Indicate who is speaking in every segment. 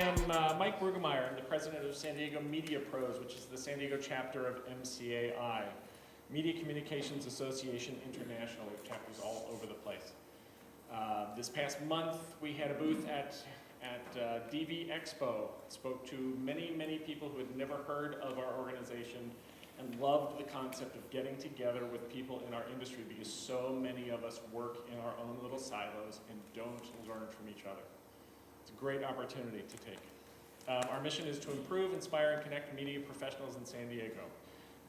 Speaker 1: am Mike Brueggemeyer. I'm the president of San Diego MediaPros, which is the San Diego chapter of mca-i, Media Communications Association International. We have chapters all over the place. This past month, we had a booth at DV Expo. Spoke to many, many people who had never heard of our organization and loved the concept of getting together with people in our industry, because so many of us work in our own little silos and don't learn from each other. It's a great opportunity to take. Our mission is to improve, inspire, and connect media professionals in San Diego.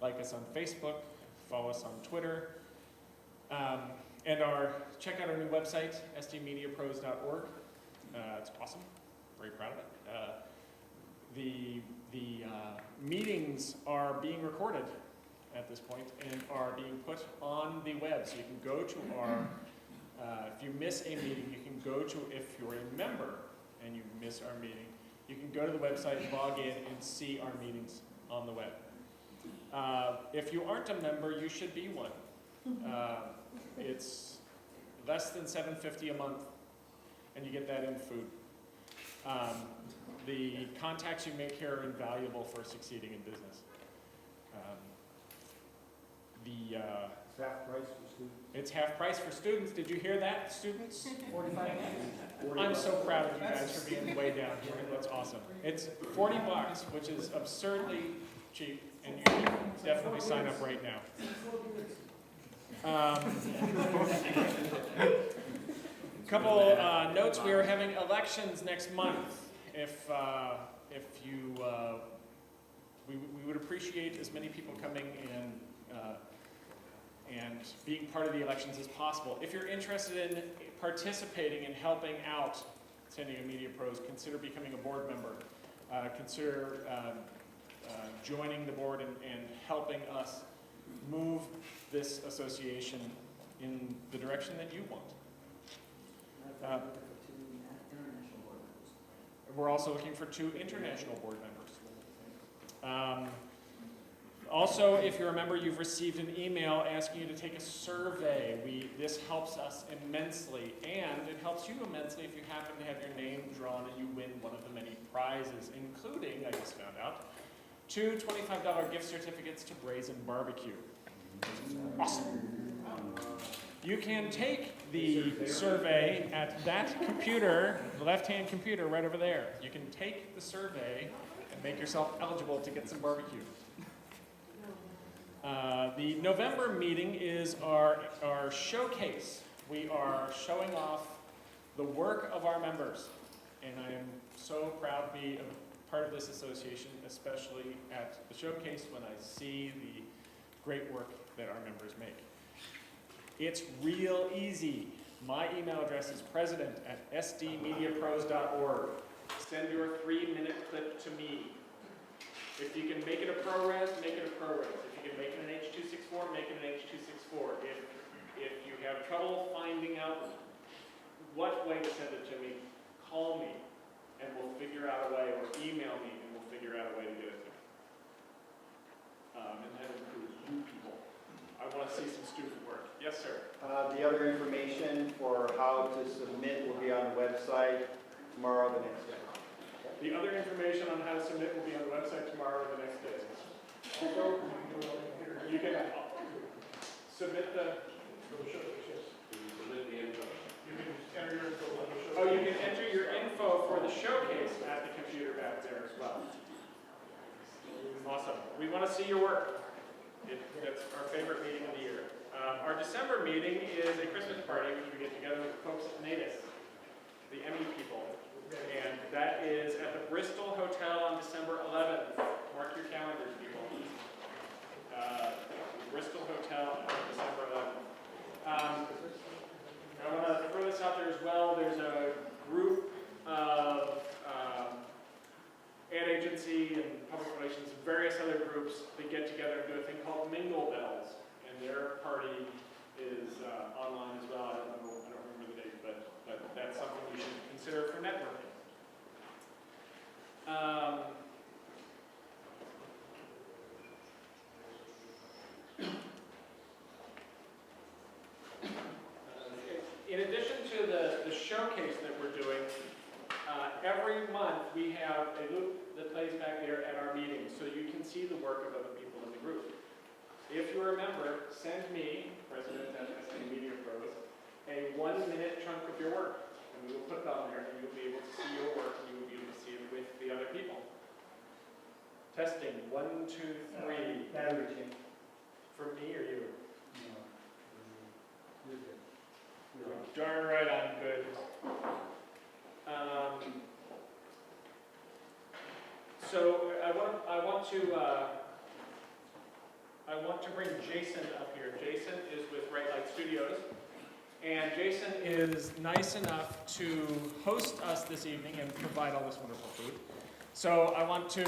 Speaker 1: Like us on Facebook, follow us on Twitter, and check out our new website, SDMediaPros.org. It's awesome. Very proud of it. The meetings are being recorded at this point and are being put on the web. So you can go to our, if you miss a meeting, you can go to, if you're a member and you miss our meeting, you can go to the website, log in, and see our meetings on the web. If you aren't a member, you should be one. It's less than $7.50 a month, and you get that in food. The contacts you make here are invaluable for succeeding in business.
Speaker 2: It's half price for students.
Speaker 1: It's half price for students. Did you hear that, students?
Speaker 2: 45.
Speaker 1: I'm so proud of you guys for being way down here. That's awesome. It's $40, which is absurdly cheap, and you should definitely sign up right now. Couple notes: we are having elections next month. We would appreciate as many people coming and being part of the elections as possible. If you're interested in participating and helping out San Diego MediaPros, consider becoming a board member. Consider joining the board and helping us move this association in the direction that you want. We're also looking for 2 international board members. Also, if you're a member, you've received an email asking you to take a survey. This helps us immensely, and it helps you immensely if you happen to have your name drawn and you win one of the many prizes, including, I just found out, 2 $25 gift certificates to Brazen Barbecue. Awesome. You can take the survey at that computer, the left-hand computer right over there. You can take the survey and make yourself eligible to get some barbecue. The November meeting is our showcase. We are showing off the work of our members, and I am so proud to be a part of this association, especially at the showcase when I see the great work that our members make. It's real easy. My email address is president@sdmediapros.org. Send your 3-minute clip to me. If you can make it a ProRes, make it a ProRes. If you can make it an H.264, make it an H.264. If you have trouble finding out what way to send it to me, call me and we'll figure out a way, or email me and we'll figure out a way to get it to me. And that includes you people. I want to see some student work. Yes, sir.
Speaker 2: The other information for how to submit will be on the website tomorrow or the next day.
Speaker 1: The other information on how to submit will be on the website tomorrow or the next day. Also, you can submit the info. You can enter your info for the showcase at the computer back there as well. Awesome. We want to see your work. That's our favorite meeting of the year. Our December meeting is a Christmas party, which we get together with the folks at Natus, the ME people. And that is at the Bristol Hotel on December 11th. Mark your calendars, people. Bristol Hotel on December 11th. I want to throw this out there as well. There's a group of ad agency and public relations and various other groups that get together and do a thing called Mingle Bells. And their party is online as well. I don't remember the date, but that's something you should consider for networking. In addition to the showcase that we're doing, Every month, we have a loop that plays back there at our meetings, so you can see the work of other people in the group. If you're a member, send me, President at SDMediaPros, a 1-minute chunk of your work, and we will put it on there, and you'll be able to see your work, and you will be able to see it with the other people. Testing, 1, 2, 3.
Speaker 2: Battery change.
Speaker 1: For me or you?
Speaker 2: No. You're good.
Speaker 1: Darn right I'm good. So I want to bring Jason up here. Jason is with Bright Light Studios, and Jason is nice enough to host us this evening and provide all this wonderful food. So I want to.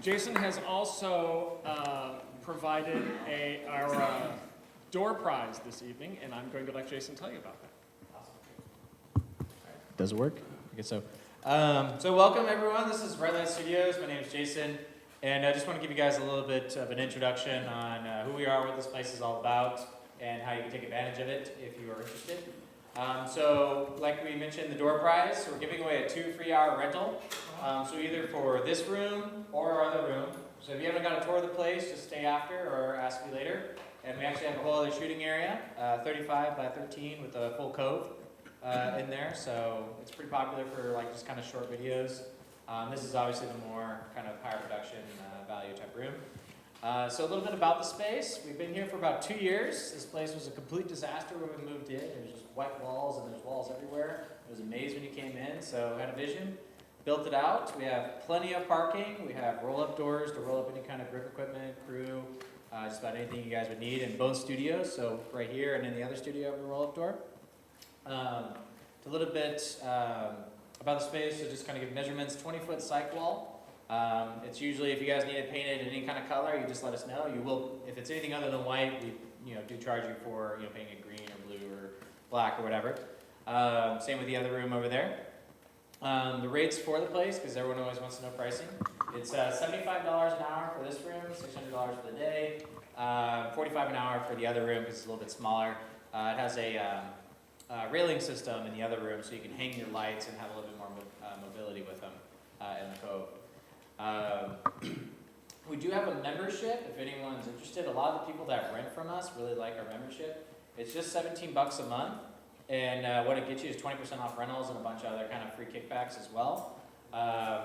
Speaker 1: Jason has also provided our door prize this evening, and I'm going to let Jason tell you about that.
Speaker 3: Does it work? I guess so. So welcome everyone. This is Red Light Studios. My name is Jason, and I just want to give you guys a little bit of an introduction on who we are, what this place is all about, and how you can take advantage of it if you are interested. So like we mentioned, the door prize, so we're giving away a 2 free-hour rental. So either for this room or our other room. So if you haven't got a tour of the place, just stay after or ask me later. And we actually have a whole other shooting area, 35 by 13 with a full cove in there. So it's pretty popular for like just kind of short videos. This is obviously the more kind of higher production value type room. So a little bit about the space. We've been here for about 2 years. This place was a complete disaster when we moved in. There was just white walls and there's walls everywhere. It was a maze when you came in, so had a vision. Built it out. We have plenty of parking. We have roll-up doors to roll up any kind of grip equipment, crew, just about anything you guys would need in both studios. So right here and in the other studio, we have a roll-up door. A little bit about the space, so just kind of give measurements. 20-foot cyc wall. It's usually, if you guys need it painted in any kind of color, you just let us know. You will, if it's anything other than white, we do charge you for painting it green or blue or black or whatever. Same with the other room over there. The rates for the place, because everyone always wants to know pricing. It's $75 an hour for this room, $600 for the day, $45 an hour for the other room because it's a little bit smaller. It has a railing system in the other room, so you can hang your lights and have a little bit more mobility with them in the cove. We do have a membership if anyone's interested. A lot of the people that rent from us really like our membership. It's just $17 a month. And what it gets you is 20% off rentals and a bunch of other kind of free kickbacks as well.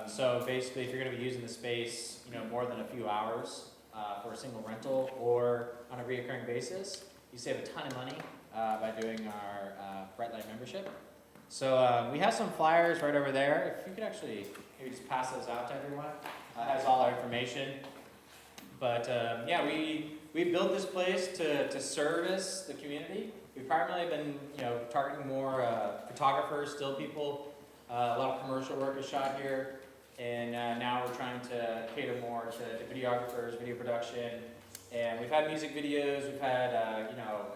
Speaker 3: So basically, if you're going to be using the space, more than a few hours for a single rental or on a reoccurring basis, you save a ton of money by doing our Bright Light membership. So we have some flyers right over there. If you could actually maybe just pass those out to everyone, it has all our information. But yeah, we built this place to service the community. We've primarily been, targeting more photographers, still people. A lot of commercial work is shot here, and now we're trying to cater more to videographers, video production. And we've had music videos, we've had,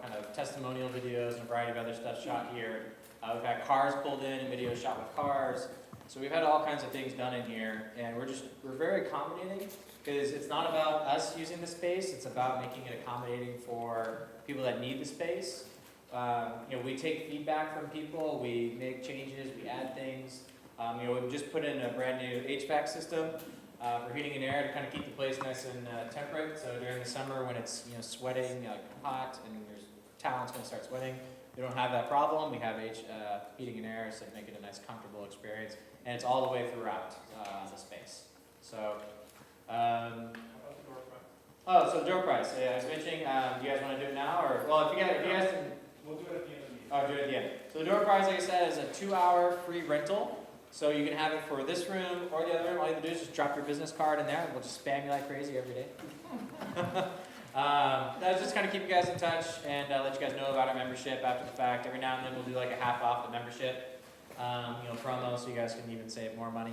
Speaker 3: kind of testimonial videos and a variety of other stuff shot here. We've had cars pulled in and videos shot with cars. So we've had all kinds of things done in here, and we're very accommodating because it's not about us using the space, it's about making it accommodating for people that need the space. We take feedback from people, we make changes, we add things. We've just put in a brand new HVAC system for heating and air to kind of keep the place nice and temperate. So during the summer when it's sweating hot and there's talent's going to start sweating, we don't have that problem. We have heating and air, so make it a nice comfortable experience. And it's all the way throughout the space. So, so the door prize. Yeah, I was mentioning, do you guys want to do it now? Or, well, if you guys didn't,
Speaker 1: We'll do it at the end of the meeting.
Speaker 3: do it at the end. So the door prize, like I said, is a 2-hour free rental. So you can have it for this room or the other room. All you have to do is just drop your business card in there. We'll just spam you like crazy every day. That's just kind of keep you guys in touch and let you guys know about our membership after the fact. Every now and then we'll do like a half off the membership promo so you guys can even save more money.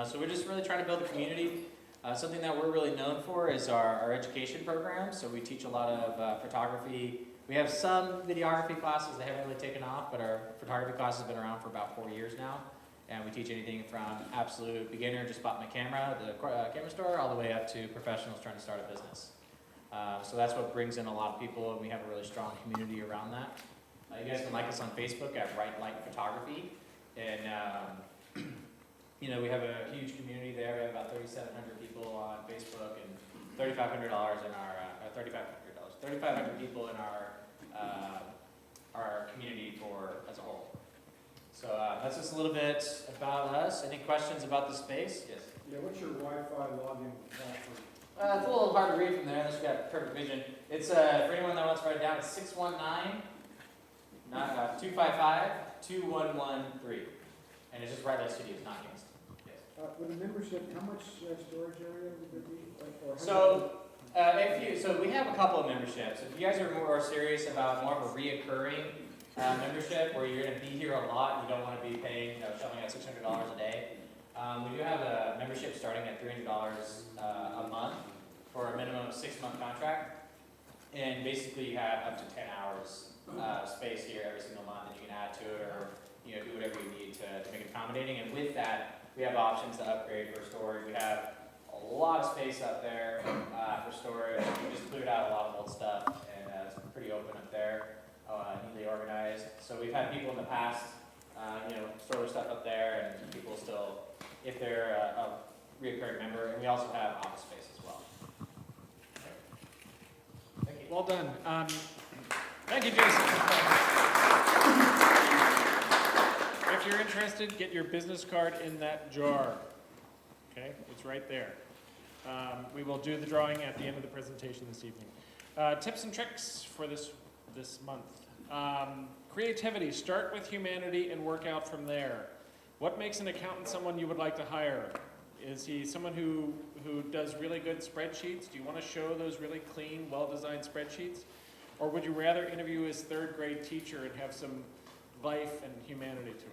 Speaker 3: So we're just really trying to build a community. Something that we're really known for is our education program. So we teach a lot of photography. We have some videography classes that haven't really taken off, but our photography class has been around for about 4 years now. And we teach anything from absolute beginner, just bought my camera at the camera store, all the way up to professionals trying to start a business. So that's what brings in a lot of people, and we have a really strong community around that. You guys can like us on Facebook at Bright Light Photography, and we have a huge community there. We have about 3,700 people on Facebook, and $3,500 in our $3,500 people in our community as a whole. So that's just a little bit about us. Any questions about the space? Yes.
Speaker 4: Yeah, what's your Wi-Fi login password?
Speaker 3: It's a little hard to read from there unless you've got perfect vision. It's for anyone that wants to write it down. It's 619-255-2113, and it's just Right Light Studios, not Gangsta. Yes.
Speaker 4: With a membership, how much storage area would there be?
Speaker 3: So we have a couple of memberships. If you guys are more serious about more of a reoccurring membership where you're going to be here a lot, you don't want to be paying, shelling out $600 a day. We do have a membership starting at $300 a month for a minimum of 6-month contract, and basically you have up to 10 hours space here every single month that you can add to it, or do whatever you need to make it accommodating. And with that, we have options to upgrade for storage. We have a lot of space up there for storage. We just cleared out a lot of old stuff, and it's pretty open up there, neatly organized. So we've had people in the past, store their stuff up there, and people still, if they're a reoccurring member, and we also have office space as well. Thank you.
Speaker 1: Well done. Thank you, Jason. If you're interested, get your business card in that jar. Okay, it's right there. We will do the drawing at the end of the presentation this evening. Tips and tricks for this month. Creativity. Start with humanity and work out from there. What makes an accountant someone you would like to hire? Is he someone who does really good spreadsheets? Do you want to show those really clean, well-designed spreadsheets? Or would you rather interview his third-grade teacher and have some life and humanity to it?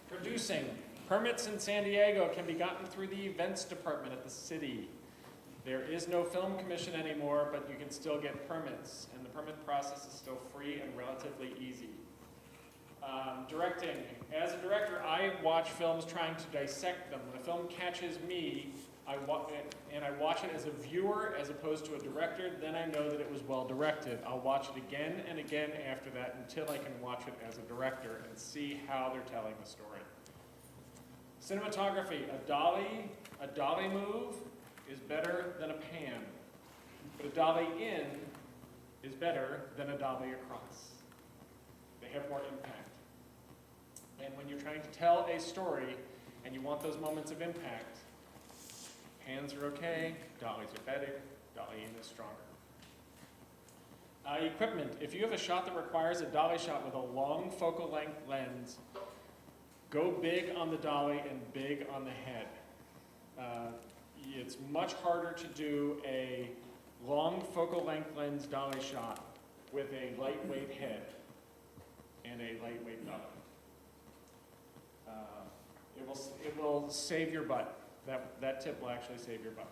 Speaker 1: Producing. Permits in San Diego can be gotten through the events department at the city. There is no film commission anymore, but you can still get permits, and the permit process is still free and relatively easy. Directing. As a director, I watch films trying to dissect them. When a film catches me, I watch it as a viewer as opposed to a director, then I know that it was well directed. I'll watch it again and again after that until I can watch it as a director and see how they're telling the story. Cinematography. A dolly move is better than a pan, but a dolly in is better than a dolly across. They have more impact. And when you're trying to tell a story and you want those moments of impact, pans are okay, dollies are better, dolly in is stronger. Equipment. If you have a shot that requires a dolly shot with a long focal length lens, go big on the dolly and big on the head. It's much harder to do a long focal length lens dolly shot with a lightweight head and a lightweight dolly. It will save your butt. That tip will actually save your butt.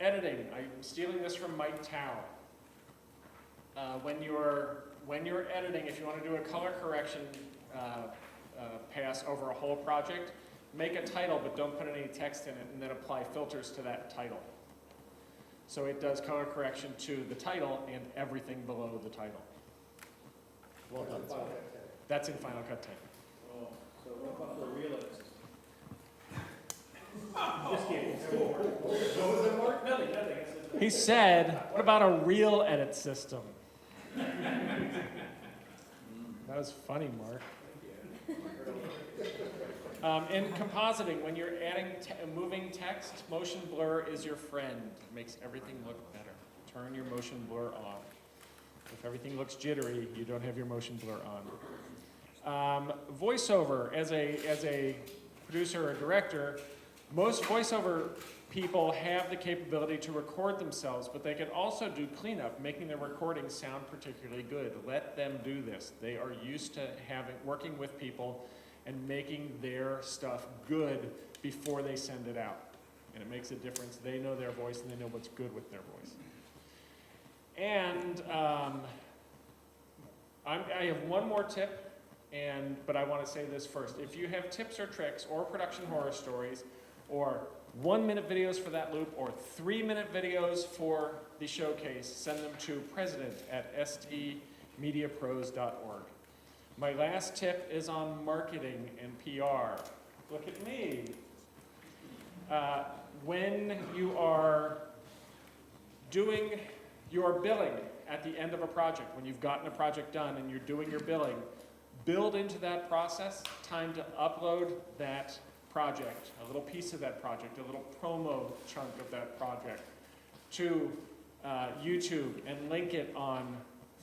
Speaker 1: Editing. I'm stealing this from Mike Tao. When you're editing, if you want to do a color correction pass over a whole project, make a title but don't put any text in it, and then apply filters to that title. So it does color correction to the title and everything below the title. Well done. That's in Final Cut 10.
Speaker 4: Oh, so what about for real edits?
Speaker 2: Just kidding. What was it, Mark?
Speaker 4: Nothing.
Speaker 1: He said, what about a real edit system? That was funny, Mark. In compositing, when you're adding moving text, motion blur is your friend. It makes everything look better. Turn your motion blur on. If everything looks jittery, you don't have your motion blur on. Voiceover, as a producer or director, most voiceover people have the capability to record themselves, but they can also do cleanup, making their recordings sound particularly good. Let them do this. They are used to working with people and making their stuff good before they send it out. And it makes a difference. They know their voice and they know what's good with their voice. And I have one more tip, but I want to say this first. If you have tips or tricks or production horror stories or 1-minute videos for that loop, or 3-minute videos for the showcase, send them to president@sdmediapros.org. My last tip is on marketing and PR. Look at me. When you are doing your billing at the end of a project, when you've gotten a project done and you're doing your billing, build into that process time to upload that project, a little piece of that project, a little promo chunk of that project to YouTube, and link it on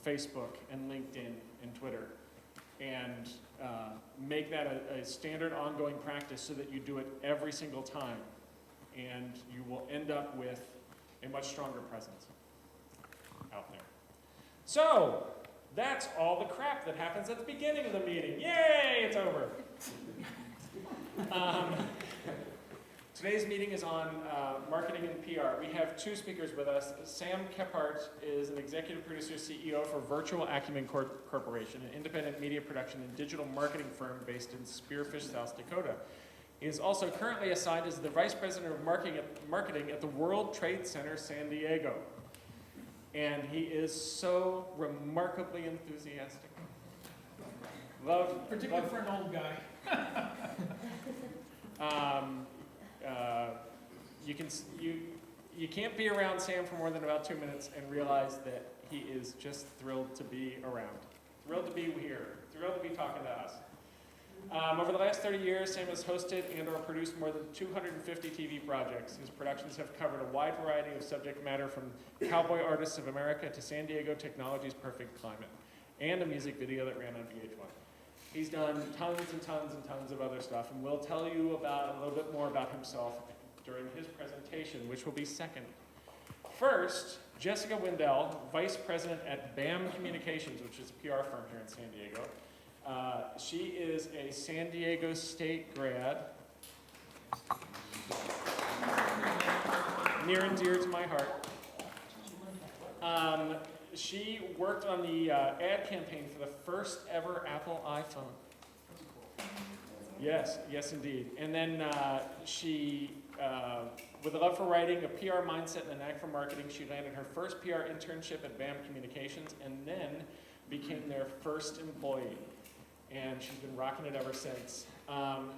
Speaker 1: Facebook and LinkedIn and Twitter, and make that a standard ongoing practice so that you do it every single time, and you will end up with a much stronger presence out there. So, that's all the crap that happens at the beginning of the meeting. Yay, it's over. Today's meeting is on marketing and PR. We have two speakers with us. Sam Kephart is an executive producer, CEO for Virtual Acumen Corporation, an independent media production and digital marketing firm based in Spearfish, South Dakota. He is also currently assigned as the Vice President of Marketing at the World Trade Center, San Diego. And he is so remarkably enthusiastic.
Speaker 5: Particularly for an old guy.
Speaker 1: You can't be around Sam for more than about 2 minutes and realize that he is just thrilled to be around. Thrilled to be here. Thrilled to be talking to us. Over the last 30 years, Sam has hosted and or produced more than 250 TV projects. His productions have covered a wide variety of subject matter, from Cowboy Artists of America to San Diego Technology's Perfect Climate, and a music video that ran on VH1. He's done tons and tons and tons of other stuff, and we'll tell you about a little bit more about himself during his presentation, which will be second. First, Jessica Wendell, Vice President at BAM Communications, which is a PR firm here in San Diego. She is a San Diego State grad, near and dear to my heart. She worked on the ad campaign for the first ever Apple iPhone. Yes, yes indeed. And then she, with a love for writing, a PR mindset, and a knack for marketing, she landed her first PR internship at BAM Communications, and then became their first employee. And she's been rocking it ever since.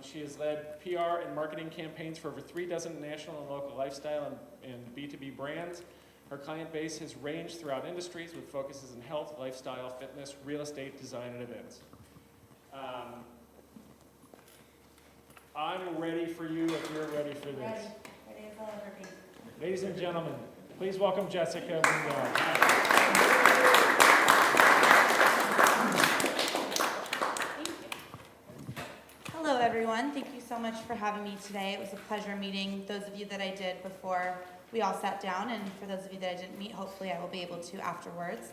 Speaker 1: She has led PR and marketing campaigns for over 36 national and local lifestyle and B2B brands. Her client base has ranged throughout industries with focuses in health, lifestyle, fitness, real estate, design, and events. I'm ready for you if you're ready for this.
Speaker 6: Ready as I'll ever be.
Speaker 1: Ladies and gentlemen, please welcome Jessica Wendell.
Speaker 6: Hello, everyone. Thank you so much for having me today. It was a pleasure meeting those of you that I did before we all sat down, and for those of you that I didn't meet, hopefully I will be able to afterwards.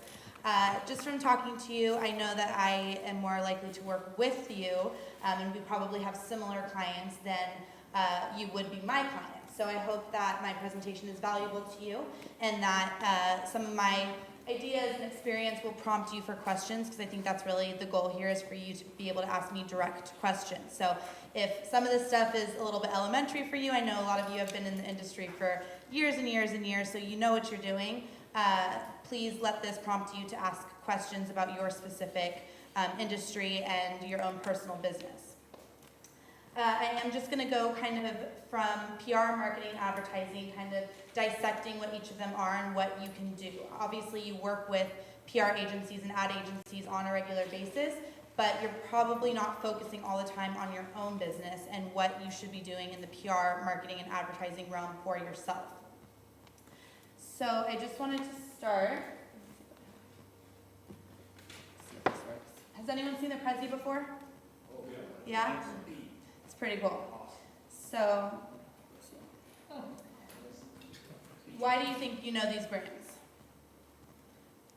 Speaker 6: Just from talking to you, I know that I am more likely to work with you, and we probably have similar clients than you would be my clients. So I hope that my presentation is valuable to you, and that some of my ideas and experience will prompt you for questions, because I think that's really the goal here, is for you to be able to ask me direct questions. So if some of this stuff is a little bit elementary for you, I know a lot of you have been in the industry for years and years and years, so you know what you're doing. Please let this prompt you to ask questions about your specific industry and your own personal business. I am just going to go kind of from PR, marketing, advertising, kind of dissecting what each of them are and what you can do. Obviously, you work with PR agencies and ad agencies on a regular basis, but you're probably not focusing all the time on your own business and what you should be doing in the PR, marketing, and advertising realm for yourself. So I just wanted to start. Let's see if this works. Has anyone seen the Prezi before?
Speaker 4: Oh,
Speaker 6: Yeah? It's pretty cool. So, why do you think you know these brands?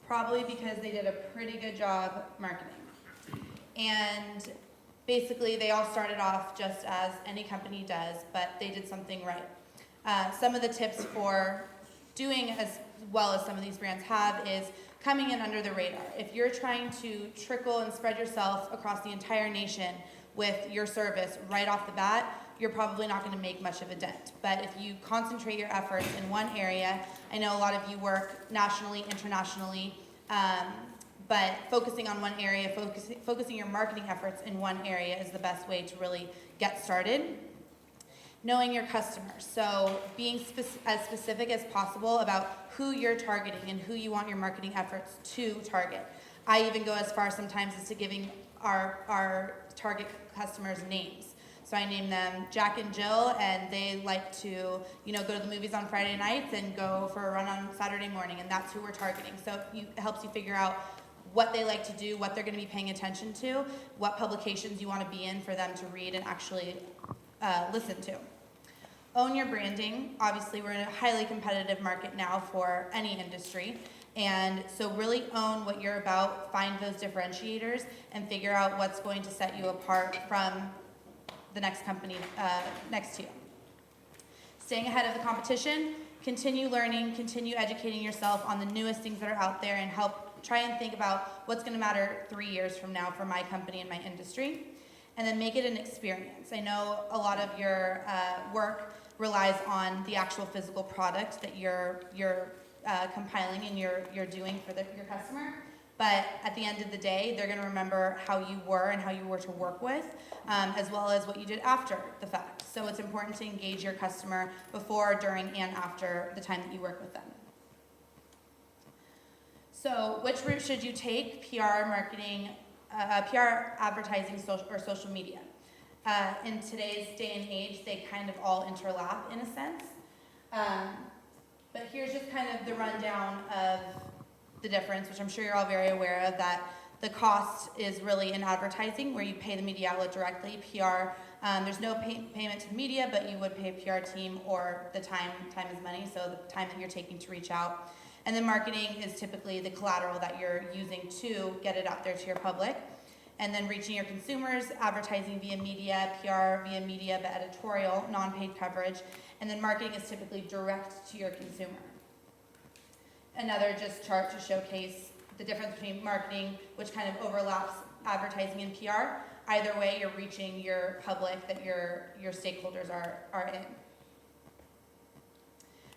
Speaker 6: Probably because they did a pretty good job marketing. And basically they all started off just as any company does, but they did something right. Some of the tips for doing as well as some of these brands have is coming in under the radar. If you're trying to trickle and spread yourself across the entire nation with your service right off the bat, you're probably not going to make much of a dent. But if you concentrate your efforts in one area, I know a lot of you work nationally, internationally, but focusing on one area, focusing your marketing efforts in one area is the best way to really get started. Knowing your customers, so being as specific as possible about who you're targeting and who you want your marketing efforts to target. I even go as far sometimes as to giving our target customers names. So I name them Jack and Jill, and they like to, go to the movies on Friday nights and go for a run on Saturday morning, and that's who we're targeting. So it helps you figure out what they like to do, what they're going to be paying attention to, what publications you want to be in for them to read and actually listen to. Own your branding. Obviously, we're in a highly competitive market now for any industry. And so really own what you're about, find those differentiators, and figure out what's going to set you apart from the next company next to you. Staying ahead of the competition, continue learning, continue educating yourself on the newest things that are out there, and try and think about what's going to matter 3 years from now for my company and my industry. And then make it an experience. I know a lot of your work relies on the actual physical product that you're compiling and you're doing for your customer. But at the end of the day, they're going to remember how you were and how you were to work with, as well as what you did after the fact. So it's important to engage your customer before, during, and after the time that you work with them. So which route should you take? PR, marketing, PR, advertising, or social media? In today's day and age, they kind of all interlap in a sense. But here's just kind of the rundown of the difference, which I'm sure you're all very aware of, that the cost is really in advertising, where you pay the media outlet directly. PR, there's no payment to the media, but you would pay a PR team, or the time is money, so the time that you're taking to reach out. And then marketing is typically the collateral that you're using to get it out there to your public. And then reaching your consumers, advertising via media, PR via media, but editorial, non-paid coverage. And then marketing is typically direct to your consumer. Another just chart to showcase the difference between marketing, which kind of overlaps advertising and PR. Either way, you're reaching your public that your stakeholders are in.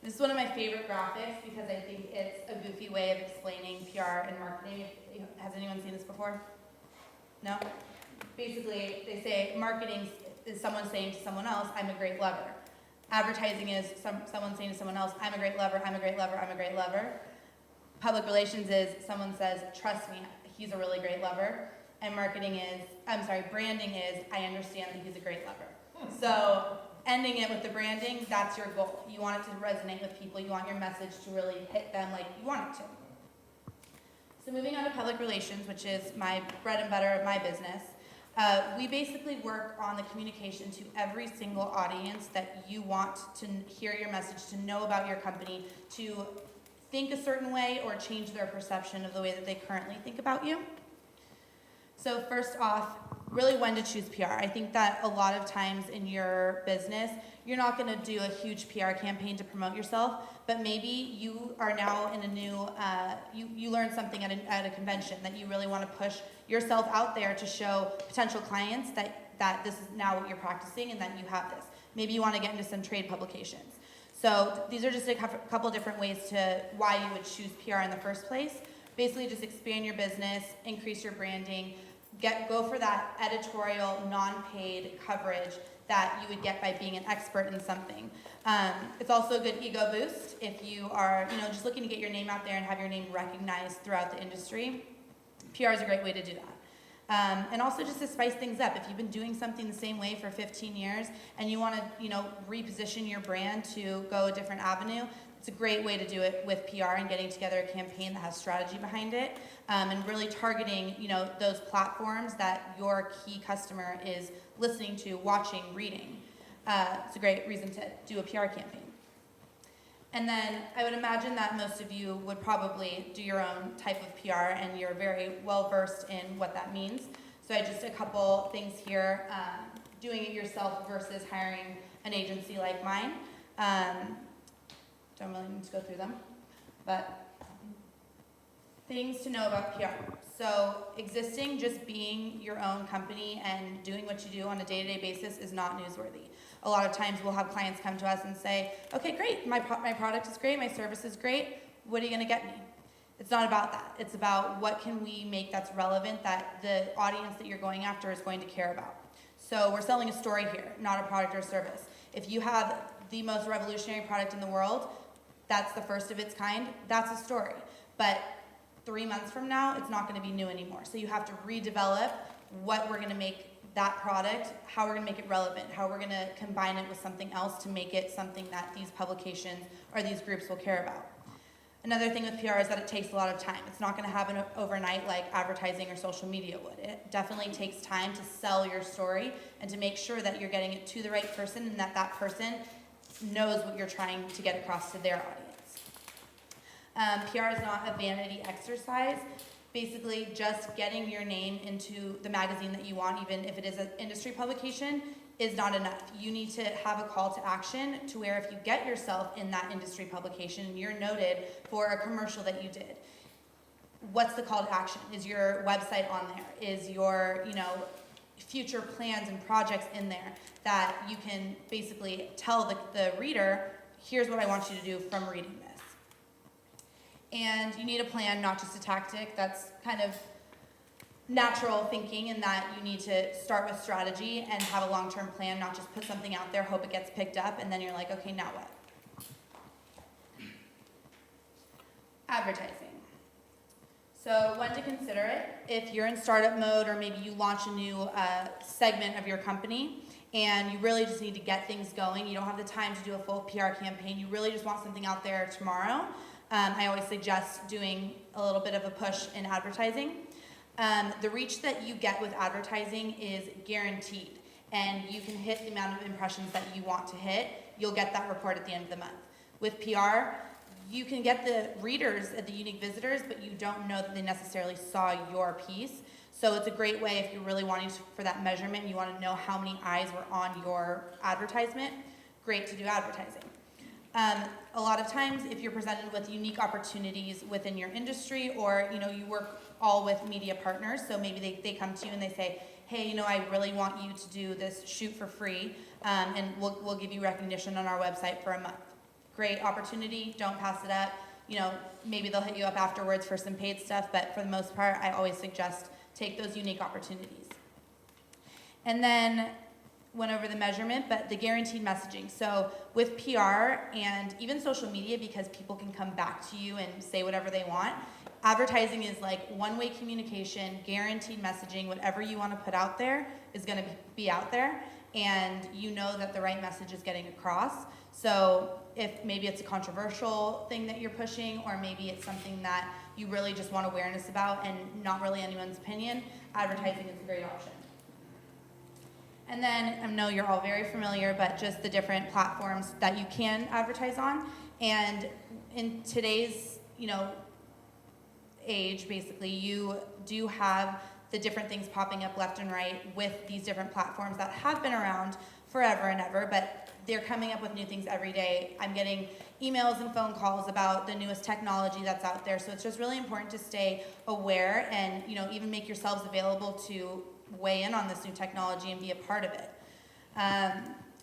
Speaker 6: This is one of my favorite graphics because I think it's a goofy way of explaining PR and marketing. Has anyone seen this before? No? Basically, they say marketing is someone saying to someone else, I'm a great lover. Advertising is someone saying to someone else, I'm a great lover, I'm a great lover, I'm a great lover. Public relations is someone says, trust me, he's a really great lover. And branding is, I understand that he's a great lover. So ending it with the branding, that's your goal. You want it to resonate with people. You want your message to really hit them like you want it to. So moving on to public relations, which is my bread and butter of my business, we basically work on the communication to every single audience that you want to hear your message, to know about your company, to think a certain way or change their perception of the way that they currently think about you. So first off, really when to choose PR. I think that a lot of times in your business, you're not going to do a huge PR campaign to promote yourself, but maybe you are now in a new, you learned something at a convention that you really want to push yourself out there to show potential clients that this is now what you're practicing and that you have this. Maybe you want to get into some trade publications. So these are just a couple different ways to why you would choose PR in the first place. Basically just expand your business, increase your branding, go for that editorial, non-paid coverage that you would get by being an expert in something. It's also a good ego boost if you are, just looking to get your name out there and have your name recognized throughout the industry. PR is a great way to do that. And also just to spice things up. If you've been doing something the same way for 15 years and you want to, reposition your brand to go a different avenue, it's a great way to do it with PR and getting together a campaign that has strategy behind it, and really targeting, those platforms that your key customer is listening to, watching, reading. It's a great reason to do a PR campaign. And then I would imagine that most of you would probably do your own type of PR, and you're very well versed in what that means. So I just a couple things here, doing it yourself versus hiring an agency like mine. Don't really need to go through them, but Things to know about PR. So existing, just being your own company and doing what you do on a day-to-day basis is not newsworthy. A lot of times we'll have clients come to us and say, okay, great, my product is great, my service is great, what are you gonna get me? It's not about that. It's about what can we make that's relevant that the audience that you're going after is going to care about. So we're selling a story here, not a product or service. If you have the most revolutionary product in the world, that's the first of its kind, that's a story. But 3 months from now, it's not gonna be new anymore. So you have to redevelop what we're gonna make that product, how we're gonna make it relevant, how we're gonna combine it with something else to make it something that these publications or these groups will care about. Another thing with PR is that it takes a lot of time. It's not gonna happen overnight like advertising or social media would. It definitely takes time to sell your story and to make sure that you're getting it to the right person and that that person knows what you're trying to get across to their audience. PR is not a vanity exercise. Basically, just getting your name into the magazine that you want, even if it is an industry publication, is not enough. You need to have a call to action to where if you get yourself in that industry publication and you're noted for a commercial that you did, what's the call to action? Is your website on there? Is your, future plans and projects in there that you can basically tell the reader, here's what I want you to do from reading this. And you need a plan, not just a tactic. That's kind of natural thinking in that you need to start with strategy and have a long-term plan, not just put something out there, hope it gets picked up, and then you're like, okay, now what? Advertising. So when to consider it, if you're in startup mode or maybe you launch a new segment of your company and you really just need to get things going, you don't have the time to do a full PR campaign, you really just want something out there tomorrow, I always suggest doing a little bit of a push in advertising. The reach that you get with advertising is guaranteed, and you can hit the amount of impressions that you want to hit. You'll get that report at the end of the month. With PR, you can get the readers, the unique visitors, but you don't know that they necessarily saw your piece. So it's a great way if you're really wanting for that measurement, you want to know how many eyes were on your advertisement, great to do advertising. A lot of times, if you're presented with unique opportunities within your industry, or you work all with media partners, so maybe they come to you and they say, hey, I really want you to do this shoot for free, and we'll give you recognition on our website for a month. Great opportunity, don't pass it up. Maybe they'll hit you up afterwards for some paid stuff, but for the most part, I always suggest take those unique opportunities. And then went over the measurement, but the guaranteed messaging. So with PR and even social media, because people can come back to you and say whatever they want, advertising is like one-way communication, guaranteed messaging. Whatever you want to put out there is going to be out there, and you know that the right message is getting across. So if maybe it's a controversial thing that you're pushing, or maybe it's something that you really just want awareness about and not really anyone's opinion, advertising is a great option. And then, I know you're all very familiar, but just the different platforms that you can advertise on. And in today's, age, basically, you do have the different things popping up left and right with these different platforms that have been around forever and ever, but they're coming up with new things every day. I'm getting emails and phone calls about the newest technology that's out there, so it's just really important to stay aware and, even make yourselves available to weigh in on this new technology and be a part of it.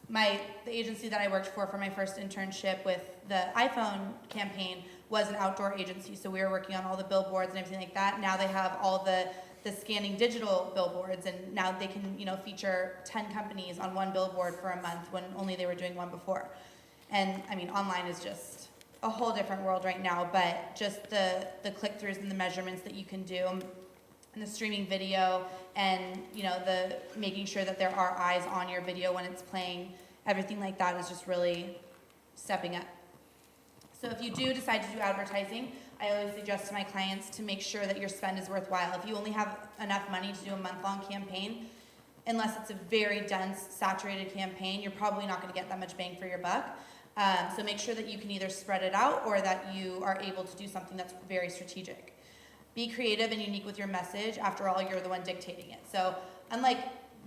Speaker 6: The agency that I worked for my first internship with the iPhone campaign was an outdoor agency, so we were working on all the billboards and everything like that. Now they have all the scanning digital billboards, and now they can feature 10 companies on one billboard for a month when only they were doing one before. And online is just a whole different world right now, but just the click-throughs and the measurements that you can do, and the streaming video, and the making sure that there are eyes on your video when it's playing, everything like that is just really stepping up. So if you do decide to do advertising, I always suggest to my clients to make sure that your spend is worthwhile. If you only have enough money to do a month-long campaign, unless it's a very dense, saturated campaign, you're probably not going to get that much bang for your buck. So make sure that you can either spread it out or that you are able to do something that's very strategic. Be creative and unique with your message. After all, you're the one dictating it. So unlike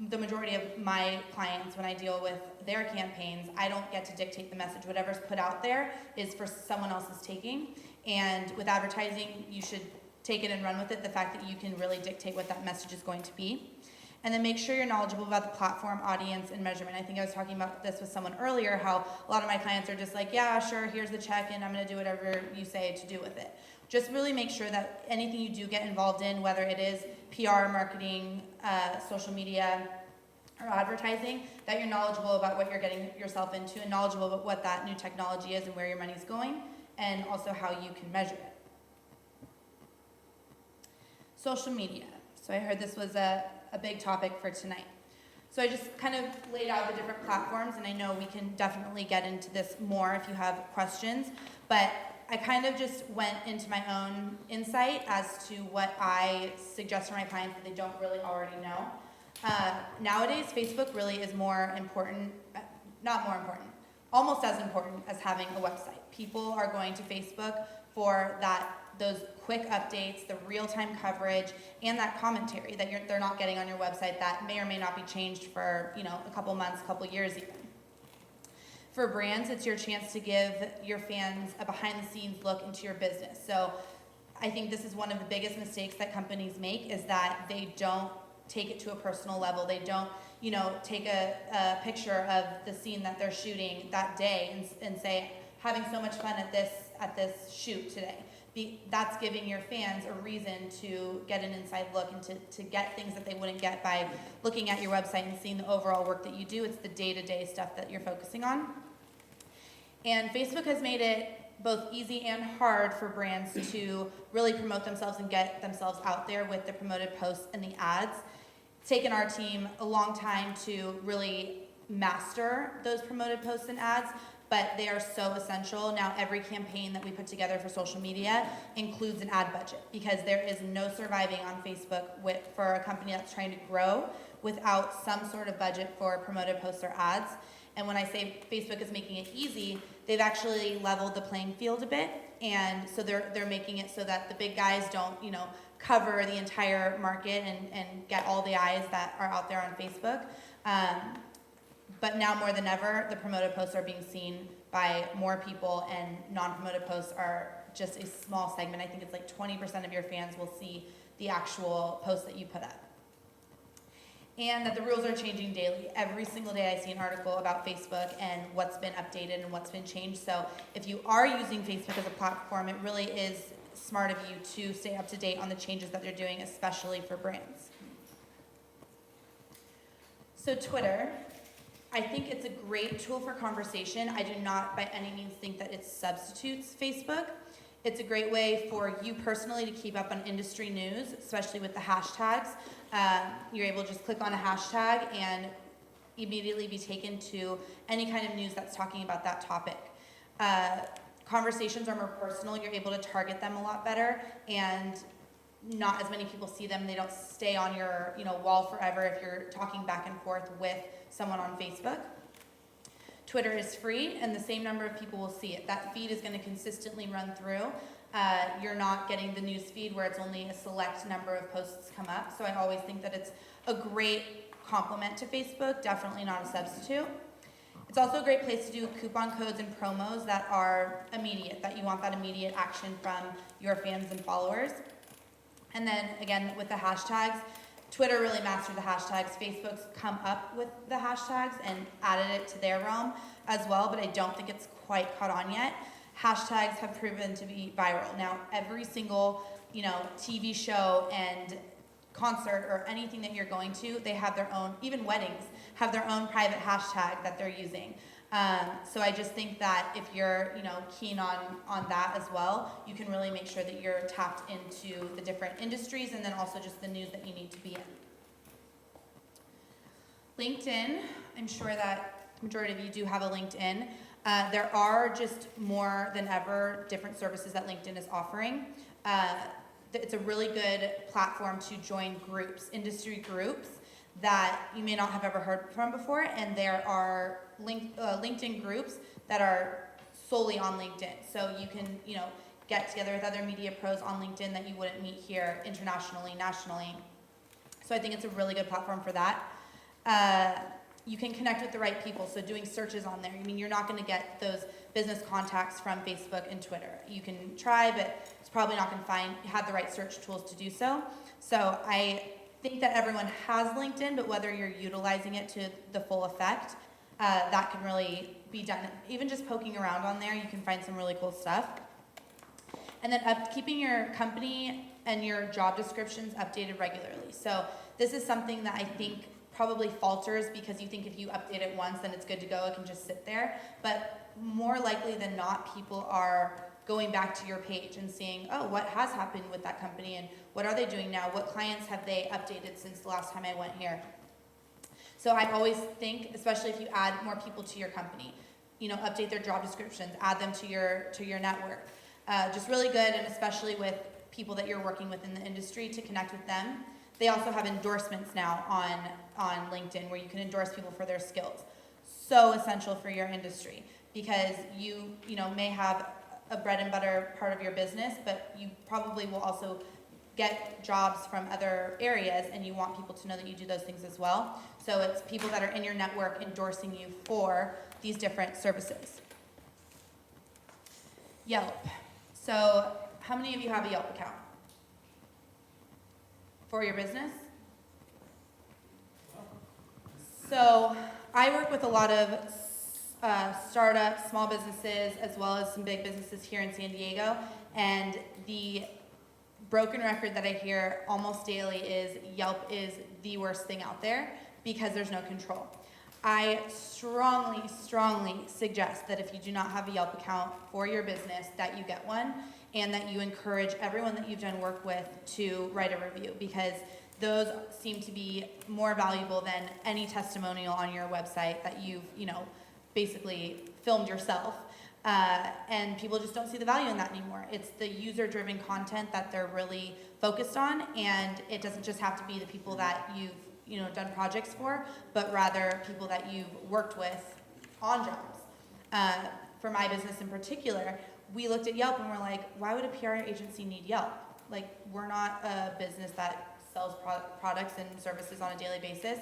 Speaker 6: the majority of my clients, when I deal with their campaigns, I don't get to dictate the message. Whatever's put out there is for someone else's taking. And with advertising, you should take it and run with it, the fact that you can really dictate what that message is going to be. And then make sure you're knowledgeable about the platform, audience, and measurement. I think I was talking about this with someone earlier, how a lot of my clients are just like, yeah, sure, here's the check, and I'm gonna do whatever you say to do with it. Just really make sure that anything you do get involved in, whether it is PR, marketing, social media, or advertising, that you're knowledgeable about what you're getting yourself into and knowledgeable about what that new technology is and where your money's going, and also how you can measure it. Social media. So I heard this was a big topic for tonight. So I just kind of laid out the different platforms, and I know we can definitely get into this more if you have questions, but I kind of just went into my own insight as to what I suggest for my clients that they don't really already know. Nowadays, Facebook really is more important, not more important, almost as important as having a website. People are going to Facebook for those quick updates, the real-time coverage, and that commentary that they're not getting on your website that may or may not be changed for a couple months, a couple years even. For brands, it's your chance to give your fans a behind-the-scenes look into your business. So I think this is one of the biggest mistakes that companies make, is that they don't take it to a personal level. They don't, take a picture of the scene that they're shooting that day and say, having so much fun at this shoot today. That's giving your fans a reason to get an inside look and to get things that they wouldn't get by looking at your website and seeing the overall work that you do. It's the day-to-day stuff that you're focusing on. And Facebook has made it both easy and hard for brands to really promote themselves and get themselves out there with the promoted posts and the ads. It's taken our team a long time to really master those promoted posts and ads, but they are so essential. Now every campaign that we put together for social media includes an ad budget, because there is no surviving on Facebook for a company that's trying to grow without some sort of budget for promoted posts or ads. And when I say Facebook is making it easy, they've actually leveled the playing field a bit, and so they're making it so that the big guys don't, cover the entire market and get all the eyes that are out there on Facebook. But now more than ever, the promoted posts are being seen by more people, and non-promoted posts are just a small segment. I think it's like 20% of your fans will see the actual post that you put up. And that the rules are changing daily. Every single day I see an article about Facebook and what's been updated and what's been changed. So if you are using Facebook as a platform, it really is smart of you to stay up to date on the changes that they're doing, especially for brands. So Twitter, I think it's a great tool for conversation. I do not by any means think that it substitutes Facebook. It's a great way for you personally to keep up on industry news, especially with the hashtags. You're able to just click on a hashtag and immediately be taken to any kind of news that's talking about that topic. Conversations are more personal. You're able to target them a lot better, and not as many people see them. They don't stay on your wall forever if you're talking back and forth with someone on Facebook. Twitter is free, and the same number of people will see it. That feed is going to consistently run through. You're not getting the news feed where it's only a select number of posts come up. So I always think that it's a great complement to Facebook, definitely not a substitute. It's also a great place to do coupon codes and promos that are immediate, that you want that immediate action from your fans and followers. And then again, with the hashtags, Twitter really mastered the hashtags. Facebook's come up with the hashtags and added it to their realm as well, but I don't think it's quite caught on yet. Hashtags have proven to be viral. Now, every single, TV show and concert or anything that you're going to, they have their own, even weddings, have their own private hashtag that they're using. So I just think that if you're, keen on that as well, you can really make sure that you're tapped into the different industries and then also just the news that you need to be in. LinkedIn, I'm sure that the majority of you do have a LinkedIn. There are just more than ever different services that LinkedIn is offering. It's a really good platform to join groups, industry groups that you may not have ever heard from before, and there are LinkedIn groups that are solely on LinkedIn. So you can, get together with other media pros on LinkedIn that you wouldn't meet here internationally, nationally. So I think it's a really good platform for that. you can connect with the right people. So doing searches on there. I mean, you're not going to get those business contacts from Facebook and Twitter. You can try, but it's probably not going to have the right search tools to do so. So I think that everyone has LinkedIn, but whether you're utilizing it to the full effect, that can really be done. Even just poking around on there, you can find some really cool stuff. And then keeping your company and your job descriptions updated regularly. So this is something that I think probably falters because you think if you update it once, then it's good to go, it can just sit there. But more likely than not, people are going back to your page and seeing, oh, what has happened with that company and what are they doing now? What clients have they updated since the last time I went here? So I always think, especially if you add more people to your company, update their job descriptions, add them to your network. Just really good, and especially with people that you're working with in the industry, to connect with them. They also have endorsements now on LinkedIn where you can endorse people for their skills. So essential for your industry because you may have a bread and butter part of your business, but you probably will also get jobs from other areas, and you want people to know that you do those things as well. So it's people that are in your network endorsing you for these different services. Yelp. So how many of you have a Yelp account for your business? So I work with a lot of startups, small businesses, as well as some big businesses here in San Diego, and the broken record that I hear almost daily is Yelp is the worst thing out there because there's no control. I strongly, strongly suggest that if you do not have a Yelp account for your business, that you get one, and that you encourage everyone that you've done work with to write a review, because those seem to be more valuable than any testimonial on your website that you've, basically filmed yourself. And people just don't see the value in that anymore. It's the user-driven content that they're really focused on, and it doesn't just have to be the people that you've done projects for, but rather people that you've worked with on jobs. For my business in particular, we looked at Yelp and we're like, why would a PR agency need Yelp? Like, we're not a business that sells products and services on a daily basis,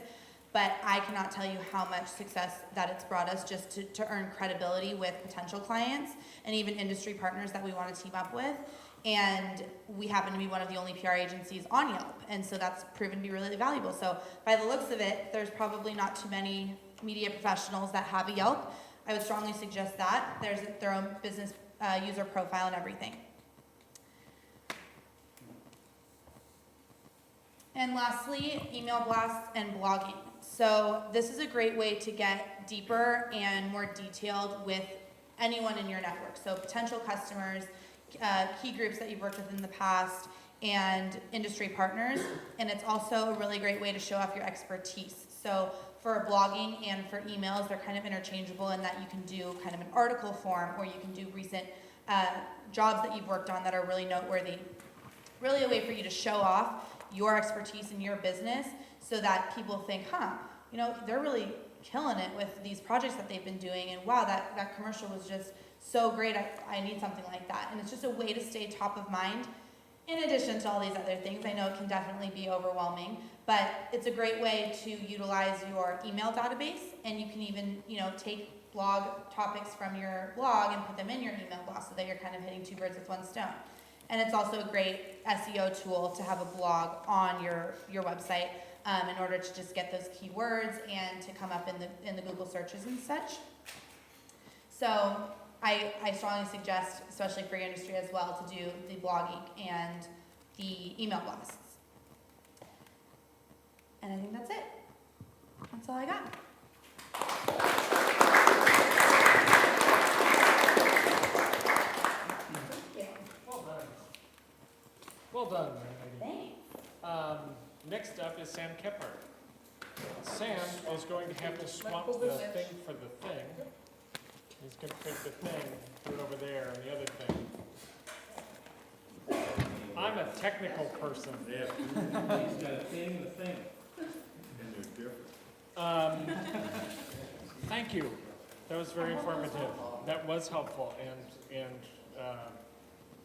Speaker 6: but I cannot tell you how much success that it's brought us just to earn credibility with potential clients and even industry partners that we want to team up with. And we happen to be one of the only PR agencies on Yelp, and so that's proven to be really valuable. So by the looks of it, there's probably not too many media professionals that have a Yelp. I would strongly suggest that. There's their own business user profile and everything. And lastly, email blasts and blogging. So this is a great way to get deeper and more detailed with anyone in your network. So potential customers, key groups that you've worked with in the past, and industry partners. And it's also a really great way to show off your expertise. So for blogging and for emails, they're kind of interchangeable in that you can do kind of an article form, or you can do recent jobs that you've worked on that are really noteworthy. Really a way for you to show off your expertise in your business so that people think, they're really killing it with these projects that they've been doing, and wow, that commercial was just so great, I need something like that. And it's just a way to stay top of mind in addition to all these other things. I know it can definitely be overwhelming, but it's a great way to utilize your email database, and you can even take blog topics from your blog and put them in your email blast so that you're kind of hitting two birds with one stone. And it's also a great SEO tool to have a blog on your website in order to just get those keywords and to come up in the Google searches and such. So I strongly suggest, especially for your industry as well, to do the blogging and the email blasts. And I think that's it. That's all I got.
Speaker 1: Well done.
Speaker 6: Thanks.
Speaker 1: Next up is Sam Kephart. Sam is going to have to swap the thing for the thing. He's going to take the thing, put it over there, and the other thing. I'm a technical person.
Speaker 4: He's got a thing and a thing. And they're different.
Speaker 1: Thank you. That was very informative. That was helpful, and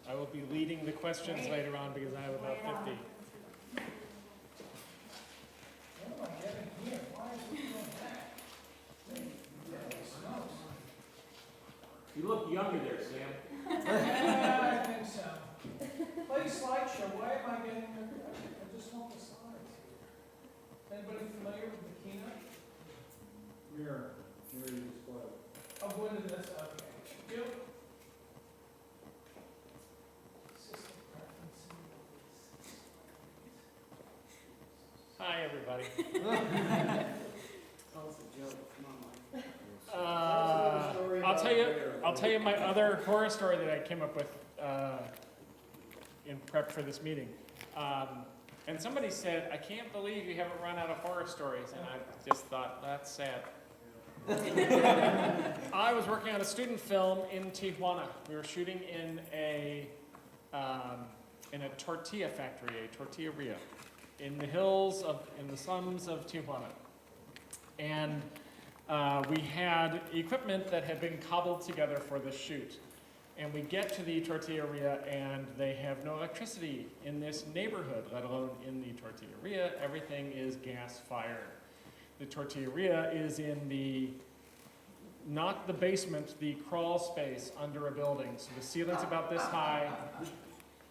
Speaker 1: I will be leading the questions later on because I have about 50.
Speaker 4: You look younger there, Sam.
Speaker 5: Yeah, I think so. Play slideshow, why am I getting, I just want the slides. Anybody familiar with the keynote?
Speaker 4: Mirror your display.
Speaker 5: I'll go into this, okay. Thank you. System preferences.
Speaker 1: Hi, everybody.
Speaker 5: Oh, it's a joke, come on, Mike.
Speaker 1: I'll tell you my other horror story that I came up with in prep for this meeting. And somebody said, I can't believe you haven't run out of horror stories. And I just thought, that's sad. I was working on a student film in Tijuana. We were shooting in a tortilla factory, a tortilleria, in the hills in the slums of Tijuana. And we had equipment that had been cobbled together for the shoot. And we get to the tortilleria and they have no electricity in this neighborhood, let alone in the tortilleria. Everything is gas fired. The tortilleria is in not the basement, the crawl space under a building. So the ceiling's about this high.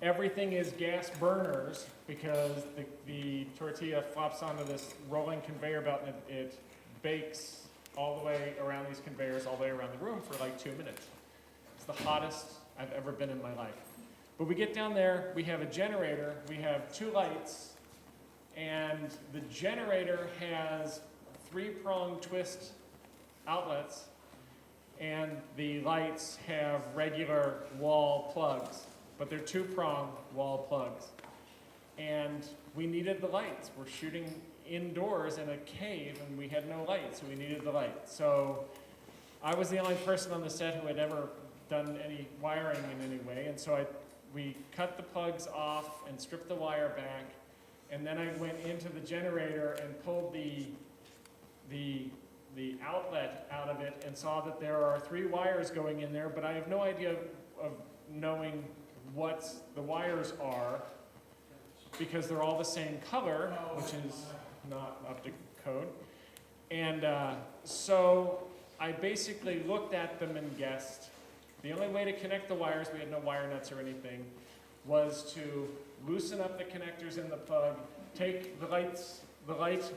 Speaker 1: Everything is gas burners because the tortilla flops onto this rolling conveyor belt and it bakes all the way around these conveyors, all the way around the room for like 2 minutes. It's the hottest I've ever been in my life. But we get down there, we have a generator, we have 2 lights, and the generator has 3-prong twist outlets, and the lights have regular wall plugs, but they're 2-prong wall plugs. And we needed the lights. We're shooting indoors in a cave, and we had no light, so we needed the light. So I was the only person on the set who had ever done any wiring in any way, and so we cut the plugs off and stripped the wire back, and then I went into the generator and pulled the outlet out of it and saw that there are 3 wires going in there, but I have no idea of knowing what the wires are because they're all the same color, which is not up to code. And so I basically looked at them and guessed. The only way to connect the wires, we had no wire nuts or anything, was to loosen up the connectors in the plug, take the light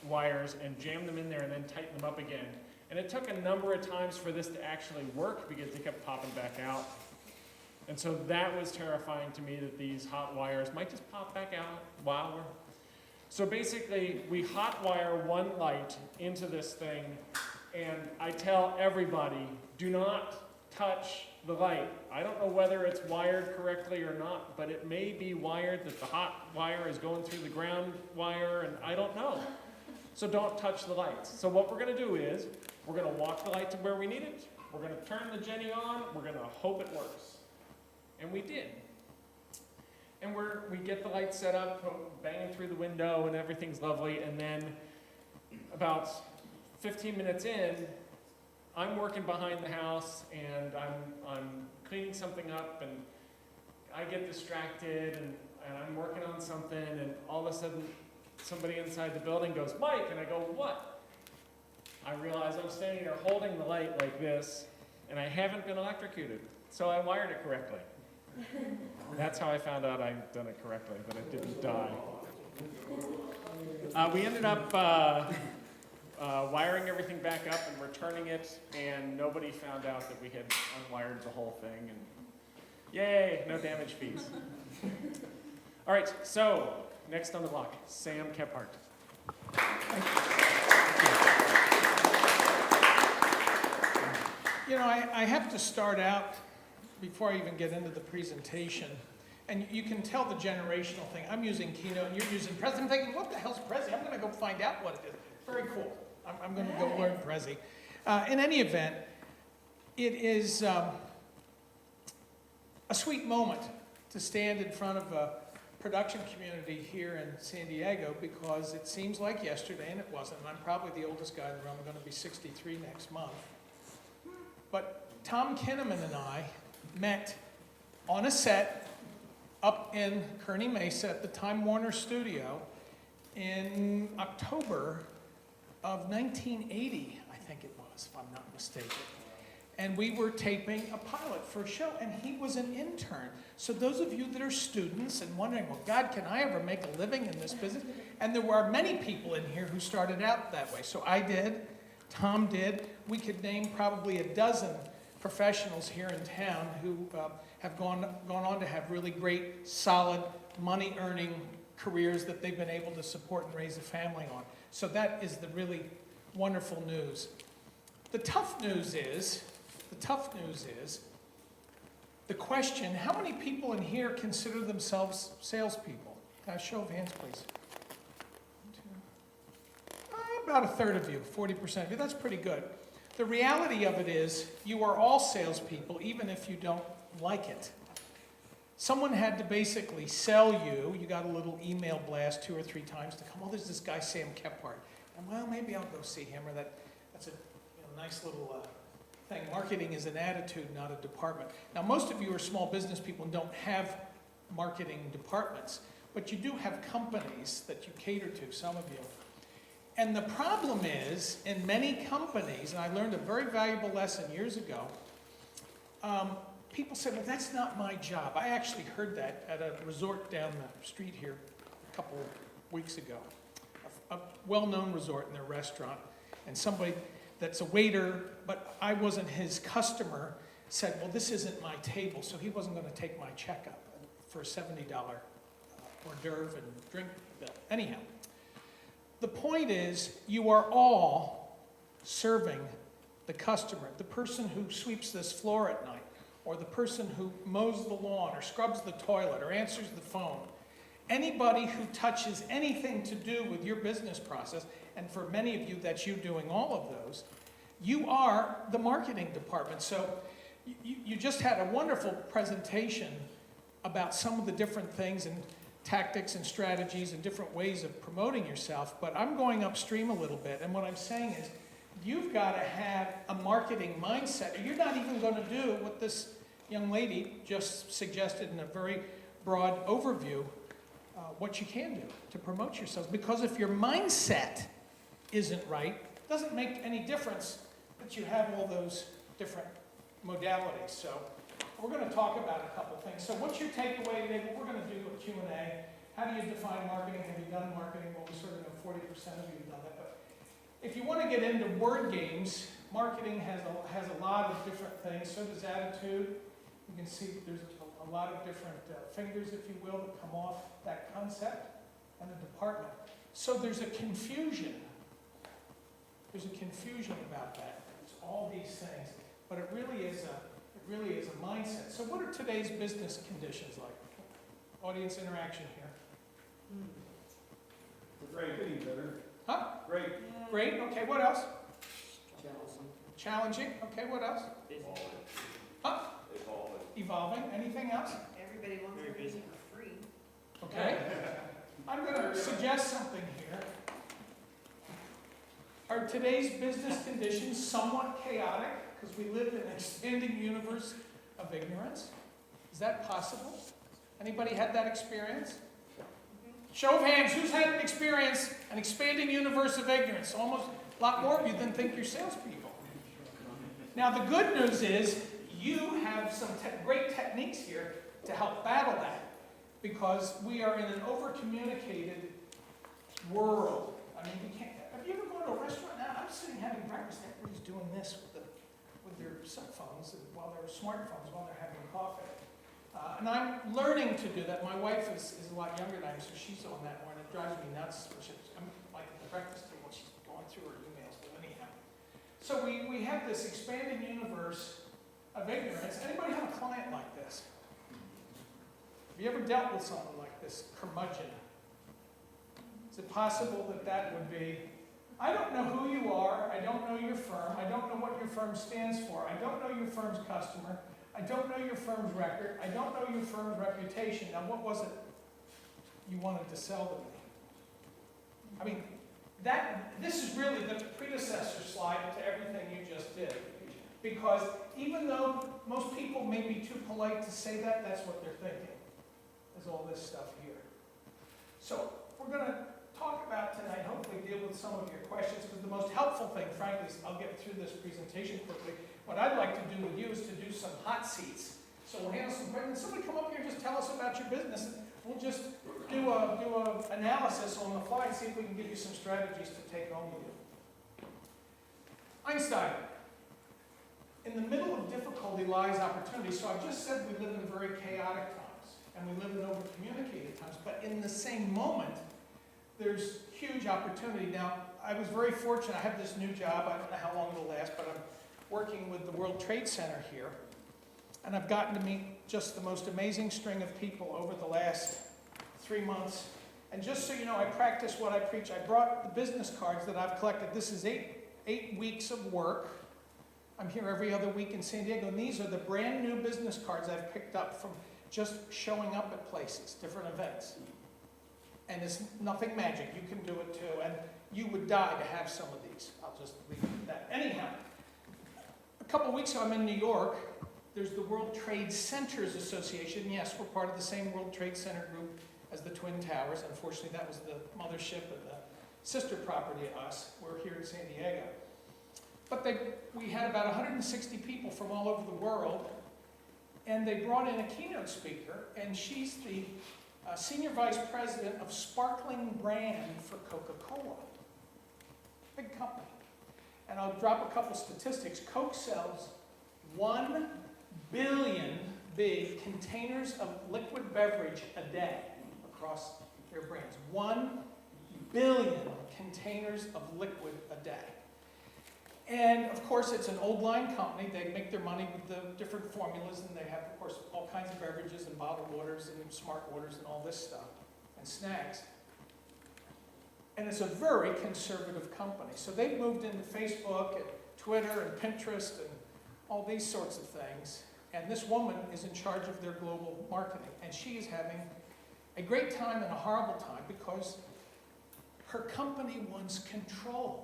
Speaker 1: wires and jam them in there and then tighten them up again. And it took a number of times for this to actually work because they kept popping back out. And so that was terrifying to me that these hot wires might just pop back out while we're... So basically, we hot wire 1 light into this thing, and I tell everybody, do not touch the light. I don't know whether it's wired correctly or not, but it may be wired that the hot wire is going through the ground wire, and I don't know. So don't touch the lights. So what we're going to do is, we're going to walk the light to where we need it, we're going to turn the Jenny on, we're going to hope it works. And we did. And we get the light set up, banging through the window, and everything's lovely, and then about 15 minutes in, I'm working behind the house, and I'm cleaning something up, and I get distracted, and I'm working on something, and all of a sudden, somebody inside the building goes, Mike, and I go, what? I realize I'm standing there holding the light like this, and I haven't been electrocuted, so I wired it correctly. That's how I found out I'd done it correctly, that I didn't die. We ended up wiring everything back up and returning it, and nobody found out that we had unwired the whole thing, and yay, no damage fees. All right, so next on the block, Sam Kephart.
Speaker 5: You know, I have to start out, before I even get into the presentation, and you can tell the generational thing. I'm using Keynote, and you're using Prezi. I'm thinking, what the hell's Prezi? I'm going to go find out what it is. Very cool. I'm going to go learn Prezi. In any event, it is a sweet moment to stand in front of a production community here in San Diego, because it seems like yesterday, and it wasn't. And I'm probably the oldest guy in the room. I'm going to be 63 next month. But Tom Kinnaman and I met on a set up in Kearny Mesa at the Time Warner studio in October of 1980, I think it was, if I'm not mistaken. and we were taping a pilot for a show, and he was an intern. So those of you that are students and wondering, well, God, can I ever make a living in this business? And there were many people in here who started out that way. So I did, Tom did. We could name probably a dozen professionals here in town who have gone on to have really great, solid, money-earning careers that they've been able to support and raise a family on. So that is the really wonderful news. The tough news is the question, how many people in here consider themselves salespeople? Can I have a show of hands, please? About a third of you, 40% of you. That's pretty good. The reality of it is you are all salespeople, even if you don't like it. Someone had to basically sell you. You got a little email blast 2 or 3 times to come. Oh, there's this guy, Sam Kephart. And well, maybe I'll go see him, or that's a nice little thing. Marketing is an attitude, not a department. Now, most of you are small business people and don't have marketing departments, but you do have companies that you cater to, some of you. And the problem is, in many companies, and I learned a very valuable lesson years ago, people said, well, that's not my job. I actually heard that at a resort down the street here a couple of weeks ago, a well-known resort in their restaurant, and somebody that's a waiter, but I wasn't his customer, said, well, this isn't my table, so he wasn't going to take my check up for a $70 hors d'oeuvre and drink bill. Anyhow, the point is, you are all serving the customer, the person who sweeps this floor at night, or the person who mows the lawn, or scrubs the toilet, or answers the phone. Anybody who touches anything to do with your business process, and for many of you, that's you doing all of those, you are the marketing department. So you just had a wonderful presentation about some of the different things and tactics and strategies and different ways of promoting yourself, but I'm going upstream a little bit, and what I'm saying is, you've got to have a marketing mindset. You're not even going to do what this young lady just suggested in a very broad overview, what you can do to promote yourselves. Because if your mindset isn't right, it doesn't make any difference that you have all those different modalities. So we're going to talk about a couple things. So what's your takeaway today? We're going to do a Q&A. How do you define marketing? Have you done marketing? Well, we sort of know 40% of you have done that. But if you want to get into word games, marketing has a lot of different things. So does attitude. You can see there's a lot of different fingers, if you will, that come off that concept and the department. So there's a confusion. There's a confusion about that. It's all these things, but it really is a mindset. So what are today's business conditions like? Audience interaction here.
Speaker 4: Great, getting better.
Speaker 5: Huh?
Speaker 4: Great.
Speaker 5: Great. Okay. What else? Challenging. Okay. What else? Huh? Evolving. Anything else?
Speaker 7: Everybody wants everything for free.
Speaker 5: Okay. I'm going to suggest something here. Are today's business conditions somewhat chaotic because we live in an expanding universe of ignorance? Is that possible? Anybody had that experience? Show of hands, who's had an experience, an expanding universe of ignorance? Almost a lot more of you than think you're salespeople. Now the good news is you have some great techniques here to help battle that, because we are in an over-communicated world. I mean, we can't. Have you ever gone to a restaurant now? I'm sitting having breakfast. Everybody's doing this with their cell phones and while they're smartphones while they're having coffee. And I'm learning to do that. My wife is a lot younger than I am, so she's on that more, and it drives me nuts. I'm like at the breakfast table, she's going through her emails, but anyhow. So we have this expanding universe of ignorance. Anybody have a client like this? Have you ever dealt with someone like this curmudgeon? Is it possible that that would be, I don't know who you are, I don't know your firm, I don't know what your firm stands for, I don't know your firm's customer, I don't know your firm's record, I don't know your firm's reputation. Now what was it you wanted to sell to me? I mean, this is really the predecessor slide to everything you just did. Because even though most people may be too polite to say that, that's what they're thinking. There's all this stuff here. So we're going to talk about tonight, hopefully deal with some of your questions, because the most helpful helpful thing, frankly, is I'll get through this presentation quickly. What I'd like to do with you is to do some hot seats. So we'll handle some questions. Somebody come up here and just tell us about your business. And we'll just do a analysis on the fly and see if we can give you some strategies to take home with you. Einstein. In the middle of difficulty lies opportunity. So I've just said we live in very chaotic times, and we live in over-communicated times, but in the same moment, there's huge opportunity. Now, I was very fortunate. I have this new job. I don't know how long it'll last, but I'm working with the World Trade Center here, and I've gotten to meet just the most amazing string of people over the last 3 months. And just so you know, I practice what I preach. I brought the business cards that I've collected. This is eight weeks of work. I'm here every other week in San Diego, and these are the brand new business cards I've picked up from just showing up at places, different events. And it's nothing magic. You can do it too. And you would die to have some of these. I'll just leave it at that. Anyhow, a couple weeks ago, I'm in New York. There's the World Trade Centers Association. Yes, we're part of the same World Trade Center group as the Twin Towers. Unfortunately, that was the mothership and the sister property of us. We're here in San Diego. But we had about 160 people from all over the world, and they brought in a keynote speaker, and she's the Senior Vice President of Sparkling Brand for Coca-Cola. Big company. And I'll drop a couple statistics. Coke sells 1 billion big containers of liquid beverage a day across their brands. 1 billion containers of liquid a day. And of course, it's an old line company. They make their money with the different formulas, and they have, of course, all kinds of beverages and bottled waters and smart waters and all this stuff, and snacks. And it's a very conservative company. So they've moved into Facebook and Twitter and Pinterest and all these sorts of things. And this woman is in charge of their global marketing. And she is having a great time and a horrible time because her company wants control.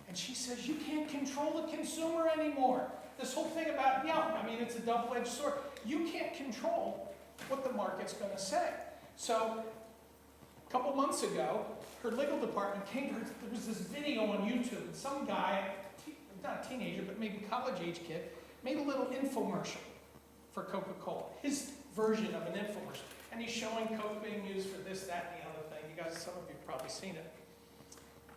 Speaker 5: And she says, you can't control the consumer anymore. This whole thing about, I mean, it's a double-edged sword. You can't control what the market's going to say. So a couple months ago, her legal department came to her. There was this video on YouTube, and some guy, not a teenager, but maybe college-age kid, made a little infomercial for Coca-Cola, his version of an infomercial. And he's showing Coke being used for this, that, and the other thing. You guys, some of you have probably seen it.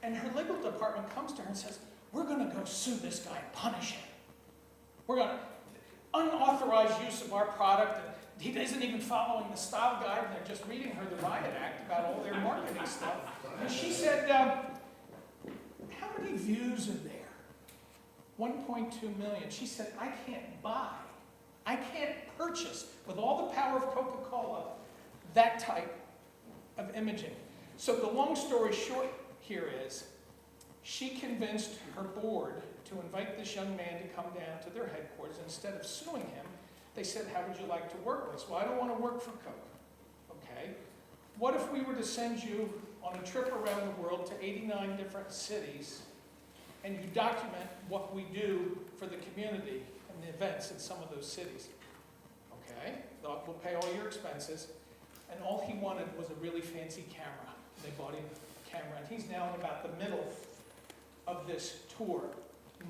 Speaker 5: And her legal department comes to her and says, we're going to go sue this guy and punish him. We're going to unauthorized use of our product, and he isn't even following the style guide, and they're just reading her the Riot Act about all their marketing stuff. And she said, how many views are there? 1.2 million. She said, I can't buy, I can't purchase, with all the power of Coca-Cola, that type of imaging. So the long story short here is, she convinced her board to invite this young man to come down to their headquarters. Instead of suing him, they said, how would you like to work with us? Well, I don't want to work for Coke. Okay. What if we were to send you on a trip around the world to 89 different cities, and you document what we do for the community and the events in some of those cities? Okay. We'll pay all your expenses. And all he wanted was a really fancy camera. They bought him camera, and he's now in about the middle of this tour.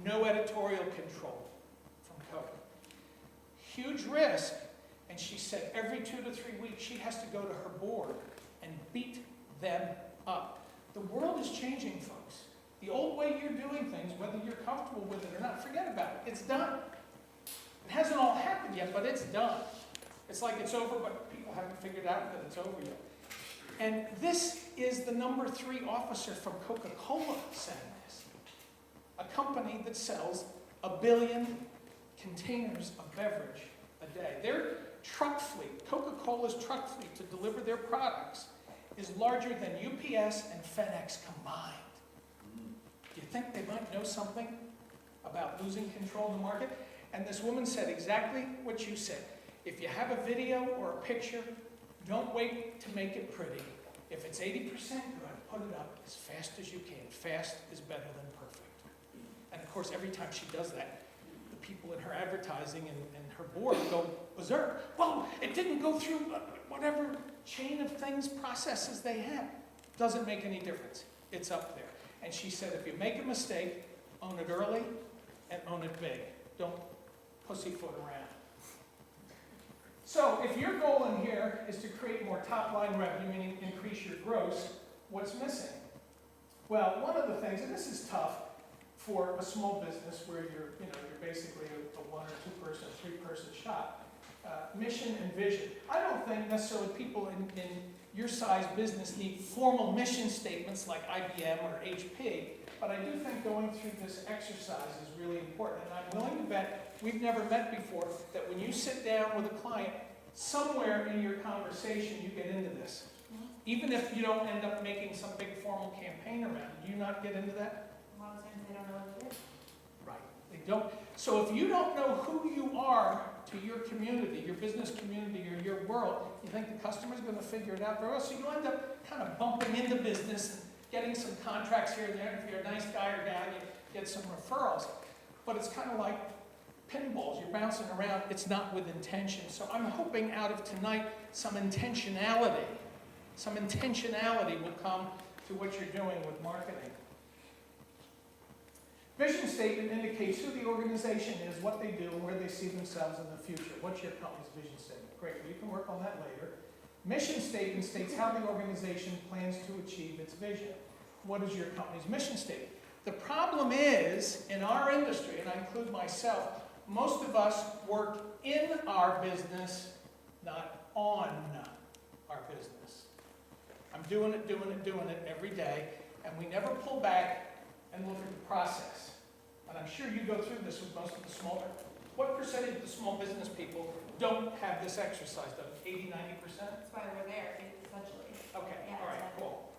Speaker 5: No editorial control from Coke. Huge risk, and she said every 2 to 3 weeks she has to go to her board and beat them up. The world is changing, folks. The old way you're doing things, whether you're comfortable with it or not, forget about it. It's done. It hasn't all happened yet, but it's done. It's like it's over, but people haven't figured out that it's over yet. And this is the number 3 officer from Coca-Cola saying this. A company that sells 1 billion containers of beverage a day. Their truck fleet, Coca-Cola's truck fleet to deliver their products, is larger than UPS and FedEx combined. Do you think they might know something about losing control of the market? And this woman said exactly what you said. If you have a video or a picture, don't wait to make it pretty. If it's 80% good, put it up as fast as you can. Fast is better than perfect. And of course, every time she does that, the people in her advertising and her board go berserk. Well, it didn't go through whatever chain of things, processes they had. Doesn't make any difference. It's up there. And she said, if you make a mistake, Own it early and own it big. Don't pussyfoot around. So if your goal in here is to create more top-line revenue, meaning increase your gross, what's missing? Well, one of the things, and this is tough for a small business where you're basically a one or two person, three-person shop, mission and vision. I don't think necessarily people in your size business need formal mission statements like IBM or HP, but I do think going through this exercise is really important. And I'm willing to bet, we've never met before, that when you sit down with a client, somewhere in your conversation you get into this. Even if you don't end up making some big formal campaign around it, do you not get into that?
Speaker 6: A lot of times they don't know what it is.
Speaker 5: Right. They don't. So if you don't know who you are to your community, your business community, or your world, you think the customer's going to figure it out very well. So you end up kind of bumping into business and getting some contracts here and there. If you're a nice guy or gal, you get some referrals. But it's kind of like pinballs. You're bouncing around. It's not with intention. So I'm hoping out of tonight some intentionality. Some intentionality will come to what you're doing with marketing. Vision statement indicates who the organization is, what they do, and where they see themselves in the future. What's your company's vision statement? Great, well, you can work on that later. Mission statement states how the organization plans to achieve its vision. What is your company's mission statement? The problem is, in our industry, and I include myself, most of us work in our business, not on our business. I'm doing it every day, and we never pull back and look at the process. And I'm sure you go through this with most of the smaller. What percentage of the small business people don't have this exercise done? 80, 90%?
Speaker 6: That's why we're there, essentially.
Speaker 5: Okay,
Speaker 6: Yeah,
Speaker 5: all right,
Speaker 6: exactly.
Speaker 5: cool.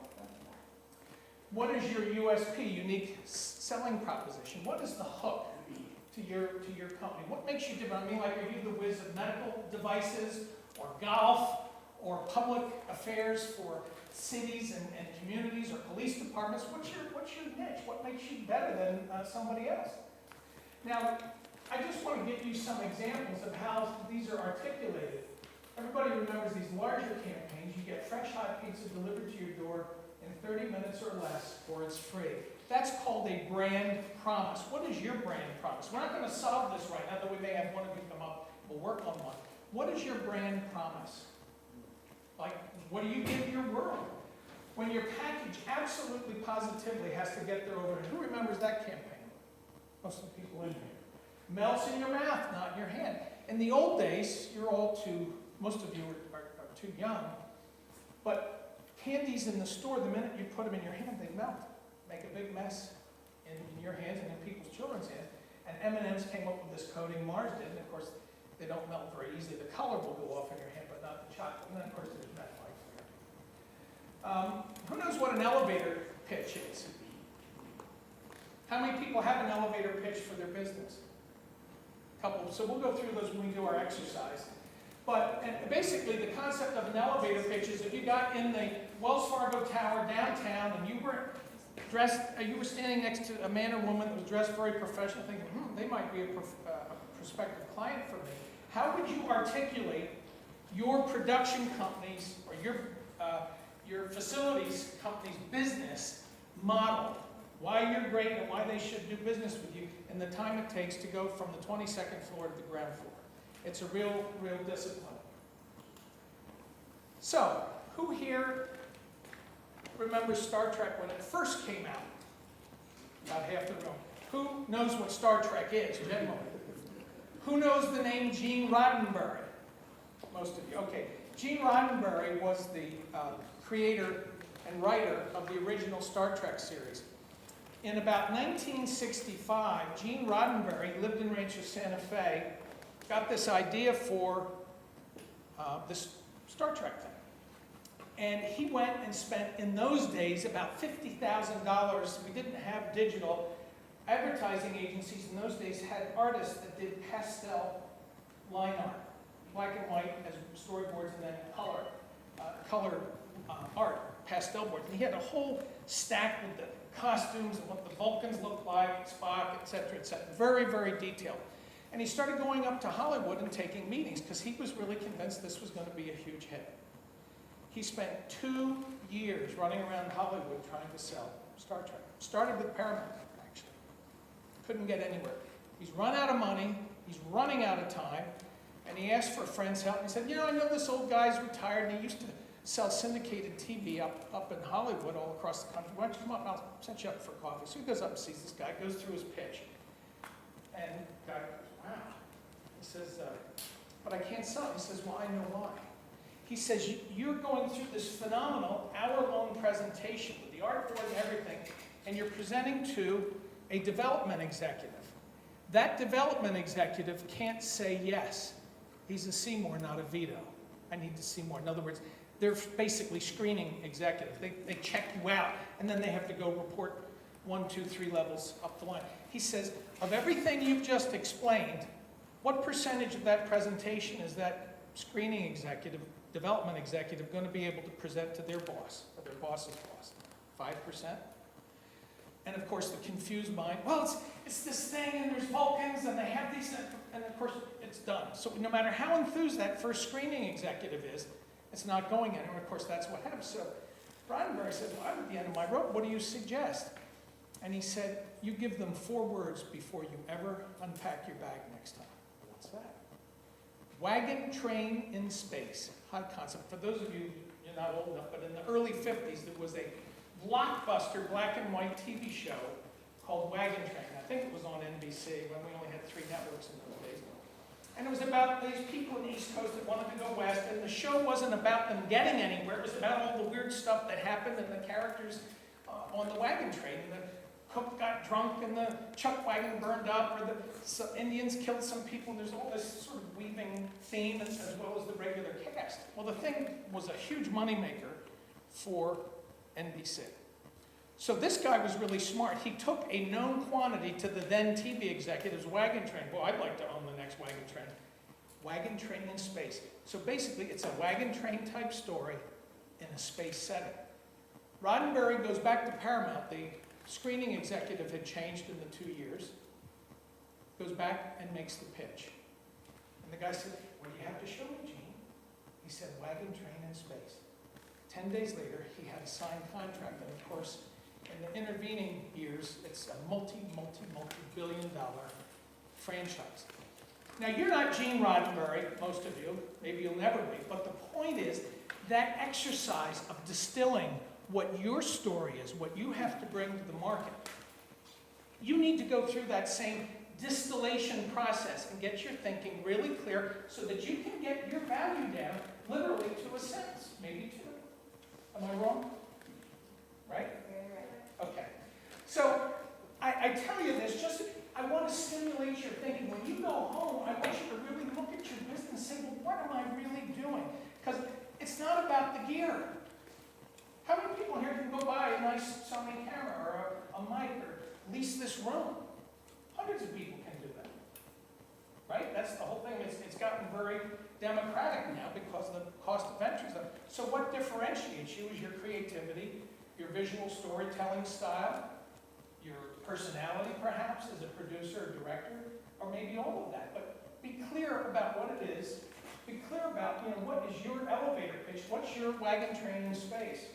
Speaker 5: What is your USP, unique selling proposition? What is the hook to your company? What makes you different? I mean, like, are you the whiz of medical devices, or golf, or public affairs for cities and communities or police departments? What's your niche? What makes you better than somebody else? Now, I just want to give you some examples of how these are articulated. Everybody remembers these larger campaigns. You get fresh hot pizza delivered to your door in 30 minutes or less, or it's free. That's called a brand promise. What is your brand promise? We're not going to solve this right now, though we may have one of you come up. We'll work on one. What is your brand promise? Like, what do you give your world? When your package absolutely positively has to get there overnight. Who remembers that campaign? Most of the people in here. Melts in your mouth, not in your hand. In the old days, most of you are too young, but candies in the store, the minute you put them in your hand, they melt. Make a big mess in your hands and in people's children's hands. And M&M's came up with this coating, Mars did, and of course, they don't melt very easily. The color will go off in your hand, but not the chocolate. And then, of course, there's that light there. Who knows what an elevator pitch is? How many people have an elevator pitch for their business? A couple. So we'll go through those when we do our exercise. But basically, the concept of an elevator pitch is if you got in the Wells Fargo Tower downtown and you were standing next to a man or woman that was dressed very professional, thinking, they might be a prospective client for me. How would you articulate your production company's or your facilities company's business model? Why you're great and why they should do business with you, and the time it takes to go from the 22nd floor to the ground floor. It's a real discipline. So, who here remembers Star Trek when it first came out? About half the room. Who knows what Star Trek is, generally? Who knows the name Gene Roddenberry? Most of you. Okay. Gene Roddenberry was the creator and writer of the original Star Trek series. In about 1965, Gene Roddenberry lived in Rancho Santa Fe, got this idea for this Star Trek thing. And he went and spent, in those days, about $50,000. We didn't have digital. Advertising agencies in those days had artists that did pastel line art, black and white as storyboards, and then color art, pastel boards. And he had a whole stack with the costumes and what the Vulcans looked like, Spock, etc., etc. Very, very detailed. And he started going up to Hollywood and taking meetings because he was really convinced this was going to be a huge hit. He spent 2 years running around Hollywood trying to sell Star Trek. Started with Paramount, actually. couldn't get anywhere. He's run out of money, he's running out of time, and he asked for a friend's help. He said, I know this old guy's retired, and he used to sell syndicated TV up in Hollywood all across the country. Why don't you come up, I'll set you up for coffee. So he goes up and sees this guy, goes through his pitch. And the guy goes, wow. He says, but I can't sell it. He says, well, I know why. He says, you're going through this phenomenal hour-long presentation with the artboard and everything, and you're presenting to a development executive. That development executive can't say yes. He's a see more, not a veto. I need to see more. In other words, they're basically screening executives. They check you out, and then they have to go report 1, 2, 3 levels up the line. He says, of everything you've just explained, what percentage of that presentation is that screening executive, development executive, going to be able to present to their boss, or their boss's boss? 5%? And of course, the confused mind, well, it's this thing, and there's Vulcans, and they have these, and of course, it's done. So no matter how enthused that first screening executive is, it's not going anywhere. Of course, that's what happens. So Roddenberry says, well, I'm at the end of my rope. What do you suggest? And he said, you give them 4 words before you ever unpack your bag next time. What's that? Wagon train in space. Hot concept. For those of you, you're not old enough, but in the early 50s, there was a blockbuster black and white TV show called Wagon Train. I think it was on NBC when we only had 3 networks in those days. And it was about these people in the East Coast that wanted to go west, and the show wasn't about them getting anywhere. It was about all the weird stuff that happened and the characters on the wagon train. And the cook got drunk, and the chuck wagon burned up, or the Indians killed some people. And there's all this sort of weaving theme as well as the regular cast. Well, the thing was a huge moneymaker for NBC. So this guy was really smart. He took a known quantity to the then TV executives, Wagon Train. Well, I'd like to own the next Wagon Train. Wagon Train in space. So basically, it's a wagon train type story in a space setting. Roddenberry goes back to Paramount. The screening executive had changed in the 2 years. Goes back and makes the pitch. And the guy said, what do you have to show me, Gene? He said, Wagon Train in space. 10 days later, he had a signed contract, and of course, in the intervening years, it's a multi-billion-dollar franchise. Now, you're not Gene Roddenberry, most of you. Maybe you'll never be. But the point is, that exercise of distilling what your story is, what you have to bring to the market, you need to go through that same distillation process and get your thinking really clear so that you can get your value down literally to a sentence, maybe 2. Am I wrong? Right? Okay. So I tell you this, just I want to stimulate your thinking. When you go home, I want you to really look at your business and say, well, what am I really doing? Because it's not about the gear. How many people here can go buy a nice Sony camera or a mic or lease this room? Hundreds of people can do that. Right? That's the whole thing. It's gotten very democratic now because the cost of entry is up. So what differentiates you is your creativity, your visual storytelling style, your personality perhaps as a producer or director, or maybe all of that. But be clear about what it is. Be clear about, what is your elevator pitch? What's your wagon train in space?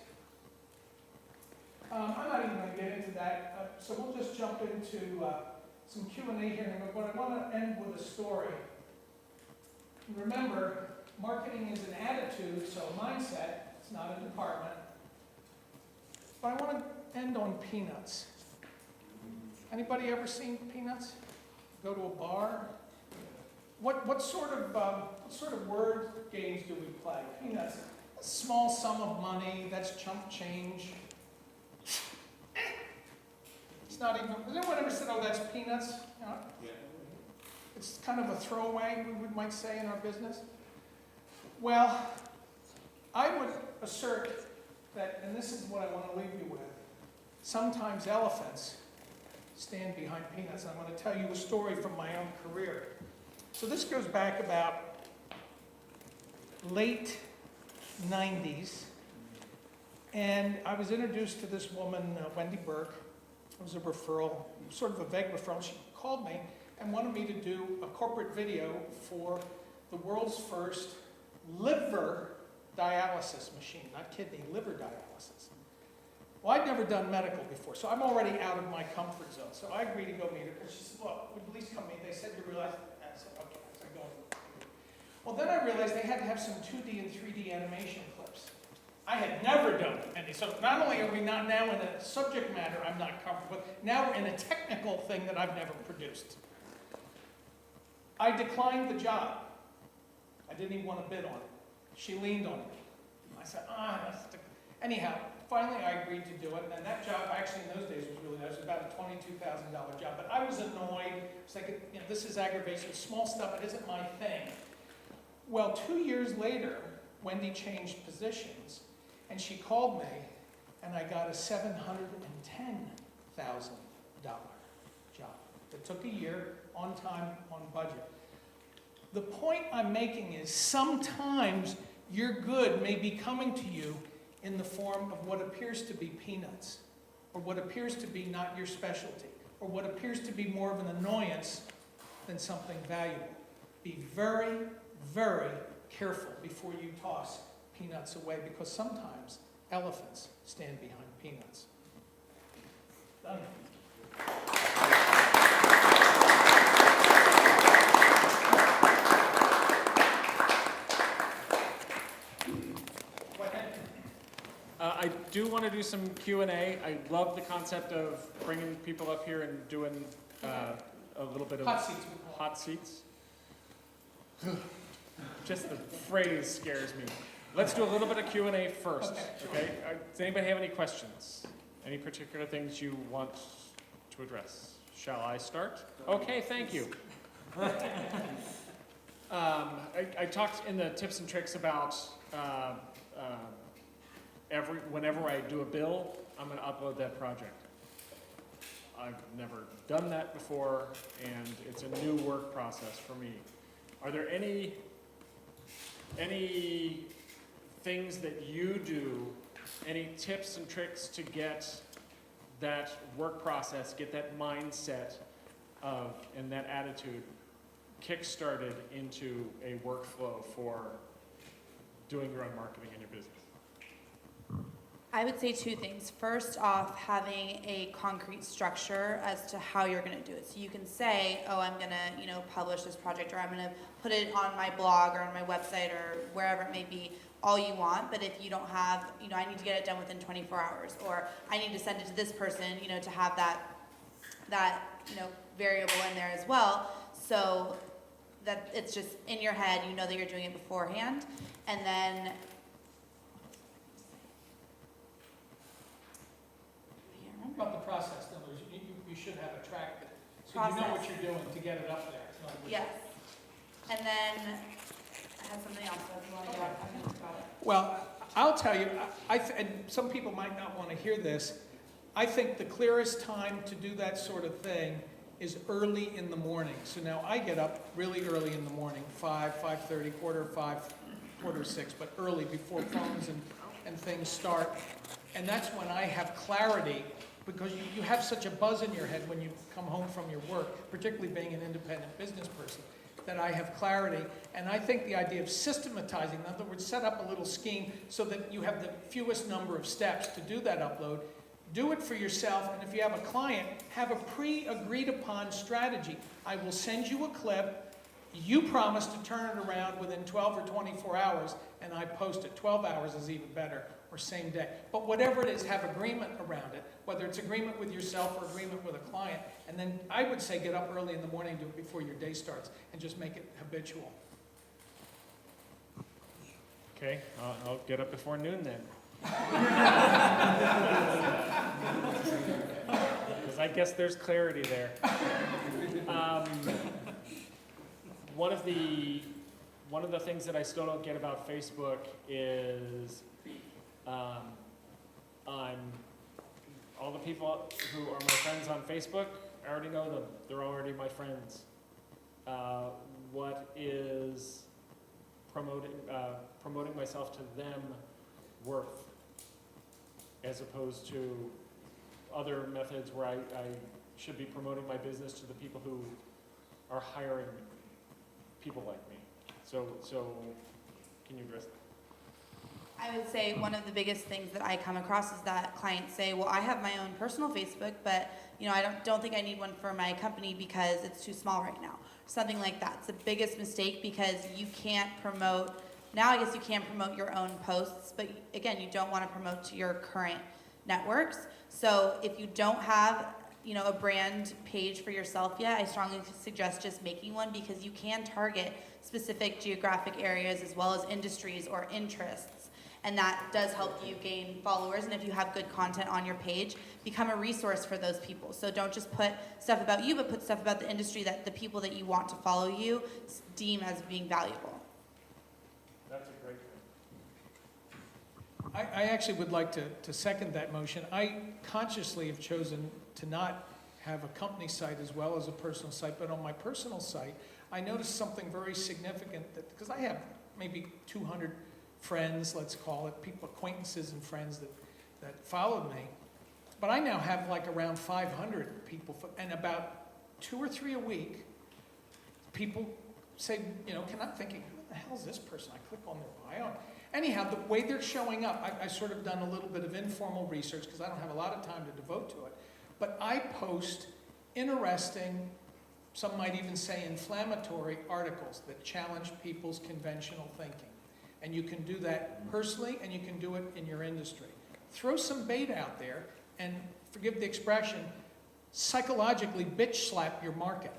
Speaker 5: I'm not even going to get into that, so we'll just jump into some Q&A here. But I want to end with a story. Remember, marketing is an attitude, so a mindset. It's not a department. But I want to end on Peanuts. Anybody ever seen Peanuts? Go to a bar? What sort of word games do we play? Peanuts. A small sum of money. That's chump change. It's not even. Has anyone ever said, "Oh, that's peanuts"? Yeah. It's kind of a throwaway, we might say, in our business. Well, I would assert that, and this is what I want to leave you with, sometimes elephants stand behind peanuts. I'm going to tell you a story from my own career. So this goes back about late 90s, and I was introduced to this woman, Wendy Burke. It was a referral, sort of a vague referral. She called me and wanted me to do a corporate video for the world's first liver dialysis machine, not kidney, liver dialysis. Well, I'd never done medical before, so I'm already out of my comfort zone. So I agreed to go meet her, and she said, well, would you please come meet? They said you realize, I said, okay, so I go. Well, then I realized they had to have some 2D and 3D animation clips. I had never done any, so not only are we not now in a subject matter I'm not comfortable with, now we're in a technical thing that I've never produced. I declined the job. I didn't even want to bid on it. She leaned on me. I said, anyhow, finally I agreed to do it, and that job actually in those days was really nice. It was about a $22,000 job, but I was annoyed. It's like, you know, this is aggravation, small stuff, it isn't my thing. Well, 2 years later, Wendy changed positions, and she called me, and I got a $710,000 job. It took a year, on time, on budget. The point I'm making is sometimes your good may be coming to you in the form of what appears to be peanuts, or what appears to be not your specialty, or what appears to be more of an annoyance than something valuable. Be very, very careful before you toss peanuts away, because sometimes elephants stand behind peanuts. Done.
Speaker 1: I do want to do some Q&A. I love the concept of bringing people up here and doing a little bit of
Speaker 5: Hot seats. we call it.
Speaker 1: hot seats. Just the phrase scares me. Let's do a little bit of Q&A first, okay? Does anybody have any questions? Any particular things you want to address? Shall I start? Okay, thank you. I talked in the tips and tricks about whenever I do a bill, I'm going to upload that project. I've never done that before, and it's a new work process for me. Are there any things that you do, any tips and tricks to get that work process, get that mindset of, and that attitude kick-started into a workflow for doing your own marketing in your business?
Speaker 6: I would say two things. First off, having a concrete structure as to how you're going to do it. So you can say, oh, I'm going to, publish this project, or I'm going to put it on my blog or on my website or wherever it may be, all you want. But if you don't have, I need to get it done within 24 hours, or I need to send it to this person, to have that variable in there as well, so that it's just in your head, that you're doing it beforehand. And then
Speaker 5: About the process, in other words, you should have a track that, so you know what you're doing to get it up there. It's not-
Speaker 6: yes. And then I have something else, so if you want to go on, I can talk about it.
Speaker 5: Well, I'll tell you, and some people might not want to hear this, I think the clearest time to do that sort of thing is early in the morning. So now I get up really early in the morning, 5:30, 4:45, 4:46, but early before phones and things start. And that's when I have clarity, because you have such a buzz in your head when you come home from your work, particularly being an independent business person, that I have clarity. And I think the idea of systematizing, in other words, set up a little scheme so that you have the fewest number of steps to do that upload. Do it for yourself, and if you have a client, have a pre-agreed upon strategy. I will send you a clip. You promise to turn it around within 12 or 24 hours, and I post it. 12 hours is even better, or same day. But whatever it is, have agreement around it, whether it's agreement with yourself or agreement with a client. And then I would say get up early in the morning, do it before your day starts, and just make it habitual.
Speaker 1: Okay, I'll get up before noon then. Because I guess there's clarity there. One of the things that I still don't get about Facebook is all the people who are my friends on Facebook, I already know them. They're already my friends. What is promoting myself to them worth, as opposed to other methods where I should be promoting my business to the people who are hiring people like me? So can you address that?
Speaker 6: I would say one of the biggest things that I come across is that clients say, well, I have my own personal Facebook, but I don't think I need one for my company because it's too small right now. Something like that. It's the biggest mistake because you can't promote, now I guess you can promote your own posts, but again, you don't want to promote to your current networks. So if you don't have a brand page for yourself yet, I strongly suggest just making one because you can target specific geographic areas as well as industries or interests. And that does help you gain followers. And if you have good content on your page, become a resource for those people. So don't just put stuff about you, but put stuff about the industry that the people that you want to follow you deem as being valuable.
Speaker 1: That's a great thing.
Speaker 5: I actually would like to second that motion. I consciously have chosen to not have a company site as well as a personal site, but on my personal site, I noticed something very significant because I have maybe 200 friends, let's call it, people, acquaintances and friends that followed me. But I now have like around 500 people, and about 2 or 3 a week, people say, I'm thinking, who the hell is this person? I click on their bio. Anyhow, the way they're showing up, I sort of done a little bit of informal research because I don't have a lot of time to devote to it. But I post interesting, some might even say inflammatory articles that challenge people's conventional thinking. And you can do that personally and you can do it in your industry. Throw some bait out there and, forgive the expression, psychologically bitch slap your market.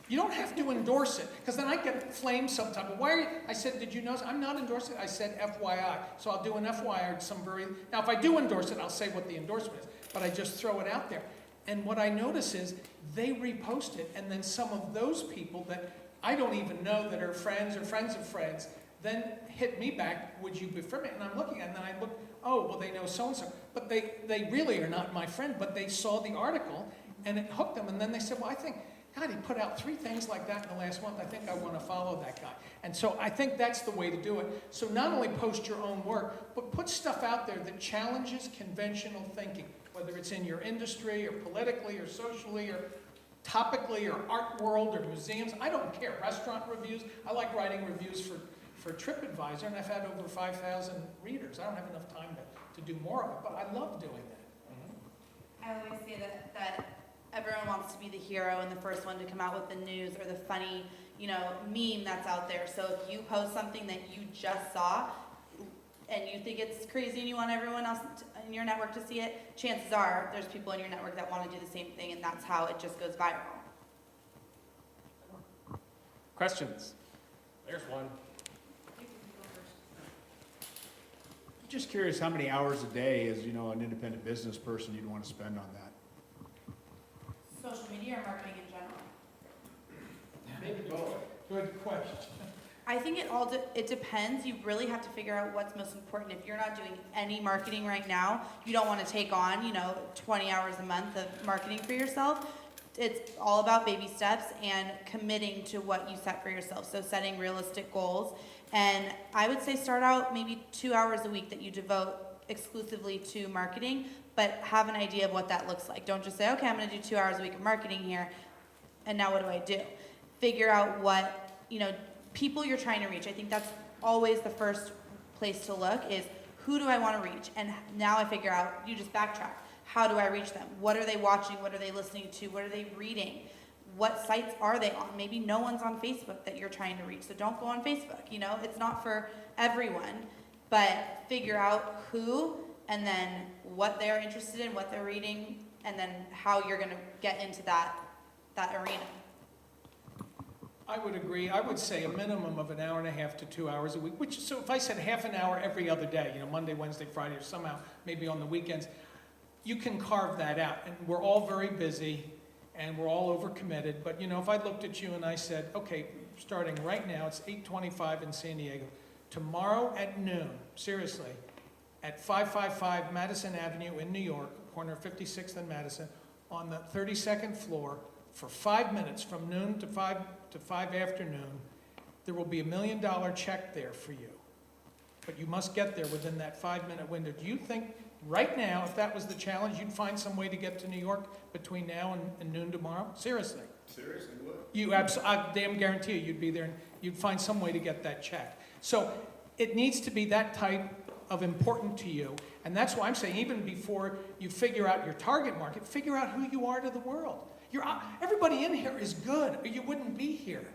Speaker 5: You don't have to endorse it, because then I get flamed sometimes. But why are you? I said, did you notice? I'm not endorsing it. I said FYI. So I'll do an FYI or now if I do endorse it, I'll say what the endorsement is. But I just throw it out there. And what I notice is they repost it, and then some of those people that I don't even know that are friends or friends of friends then hit me back, would you befriend me? And I'm looking, and then I look, oh, well, they know so-and-so. But they really are not my friend, but they saw the article, and it hooked them. And then they said, well, I think, God, he put out 3 things like that in the last month. I think I want to follow that guy. And so I think that's the way to do it. So not only post your own work, but put stuff out there that challenges conventional thinking, whether it's in your industry or politically or socially or topically or art world or museums. I don't care. Restaurant reviews. I like writing reviews for TripAdvisor, and I've had over 5,000 readers. I don't have enough time to do more of it, but I love doing that.
Speaker 6: I always say that everyone wants to be the hero and the first one to come out with the news or the funny, meme that's out there. So if you post something that you just saw and you think it's crazy and you want everyone else in your network to see it, chances are there's people in your network that want to do the same thing, and that's how it just goes viral.
Speaker 1: Questions? There's one.
Speaker 8: Just curious how many hours a day as, an independent business person you'd want to spend on that?
Speaker 6: Social media or marketing in general?
Speaker 5: Maybe both. Good question.
Speaker 6: I think it depends. You really have to figure out what's most important. If you're not doing any marketing right now, you don't want to take on, 20 hours a month of marketing for yourself. It's all about baby steps and committing to what you set for yourself. So setting realistic goals. And I would say start out maybe 2 hours a week that you devote exclusively to marketing, but have an idea of what that looks like. Don't just say, okay, I'm going to do 2 hours a week of marketing here, and now what do I do? Figure out what, people you're trying to reach. I think that's always the first place to look is who do I want to reach? And now I figure out, you just backtrack. How do I reach them? What are they watching? What are they listening to? What are they reading? What sites are they on? Maybe no one's on Facebook that you're trying to reach, so don't go on Facebook. It's not for everyone, but figure out who and then what they're interested in, what they're reading, and then how you're going to get into that arena.
Speaker 5: I would agree. I would say a minimum of 1.5 hours to 2 hours a week, so if I said half an hour every other day, Monday, Wednesday, Friday, or somehow maybe on the weekends, you can carve that out. And we're all very busy and we're all overcommitted. But if I looked at you and I said, okay, starting right now, it's 8:25 in San Diego. Tomorrow at noon, seriously, at 555 Madison Avenue in New York, corner of 56th and Madison, on the 32nd floor, for 5 minutes, from noon to 5 afternoon, there will be $1 million check there for you. But you must get there within that 5-minute window. Do you think right now, if that was the challenge, you'd find some way to get to New York between now and noon tomorrow? Seriously.
Speaker 8: Seriously, would.
Speaker 5: I damn guarantee you'd be there and you'd find some way to get that check. So it needs to be that type of important to you. And that's why I'm saying, even before you figure out your target market, figure out who you are to the world. Everybody in here is good, or you wouldn't be here.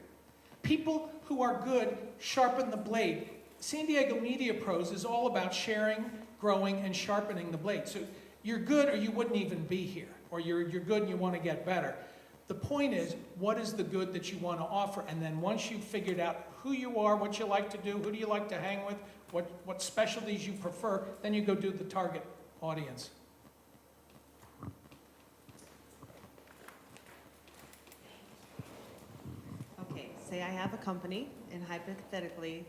Speaker 5: People who are good sharpen the blade. San Diego MediaPros is all about sharing, growing, and sharpening the blade. So you're good, or you wouldn't even be here. Or you're good and you want to get better. The point is, what is the good that you want to offer? And then once you've figured out who you are, what you like to do, who do you like to hang with, what specialties you prefer, then you go do the target audience.
Speaker 7: Okay, say I have a company, and hypothetically,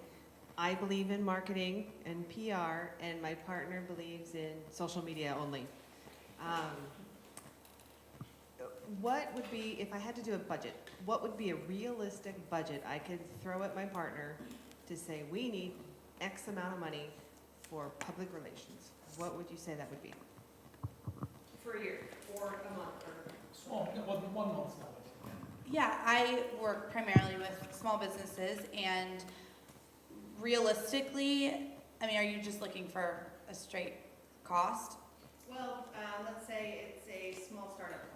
Speaker 7: I believe in marketing and PR, and my partner believes in social media only. What would be, if I had to do a budget, what would be a realistic budget I could throw at my partner to say, we need X amount of money for public relations? What would you say that would be? For a year, or a month, or?
Speaker 5: Small, 1 month's notice.
Speaker 6: Yeah, I work primarily with small businesses, and realistically, I mean, are you just looking for a straight cost?
Speaker 7: Well, let's say it's a small startup company.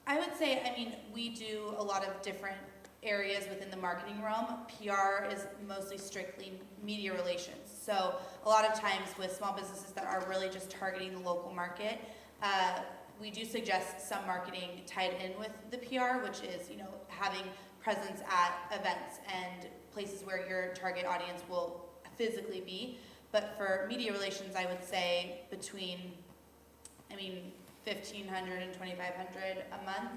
Speaker 6: I would say, I mean, we do a lot of different areas within the marketing realm. PR is mostly strictly media relations. So a lot of times with small businesses that are really just targeting the local market, we do suggest some marketing tied in with the PR, which is, you know, having presence at events and places where your target audience will physically be. But for media relations, I would say between, I mean, $1,500 and $2,500 a month,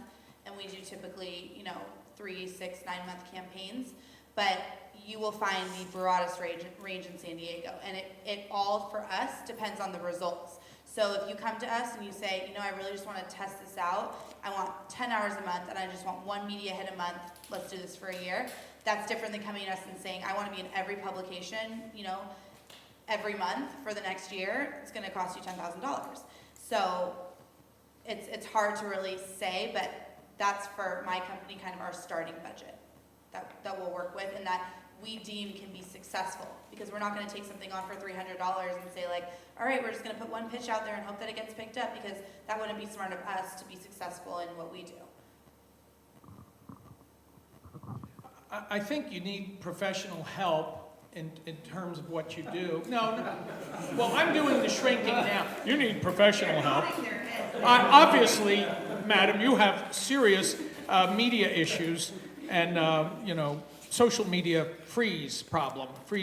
Speaker 6: and we do typically, you know, 3, 6, 9 month campaigns. But you will find the broadest range in San Diego, and it all for us depends on the results. So if you come to us and you say, you know, I really just want to test this out, I want 10 hours a month, and I just want 1 media hit a month, let's do this for a year. That's different than coming to us and saying, I want to be in every publication, you know, every month for the next year. It's going to cost you $10,000. So it's hard to really say, but that's for my company kind of our starting budget that we'll work with, and that we deem can be successful, because we're not going to take something on for $300 and say like, all right, we're just going to put one pitch out there and hope that it gets picked up, because that wouldn't be smart of us to be successful in what we do.
Speaker 5: I think you need professional help in terms of what you do. No. Well, I'm doing the shrinking now. You need professional help. Obviously, madam, you have serious media issues and, you know, social media freeze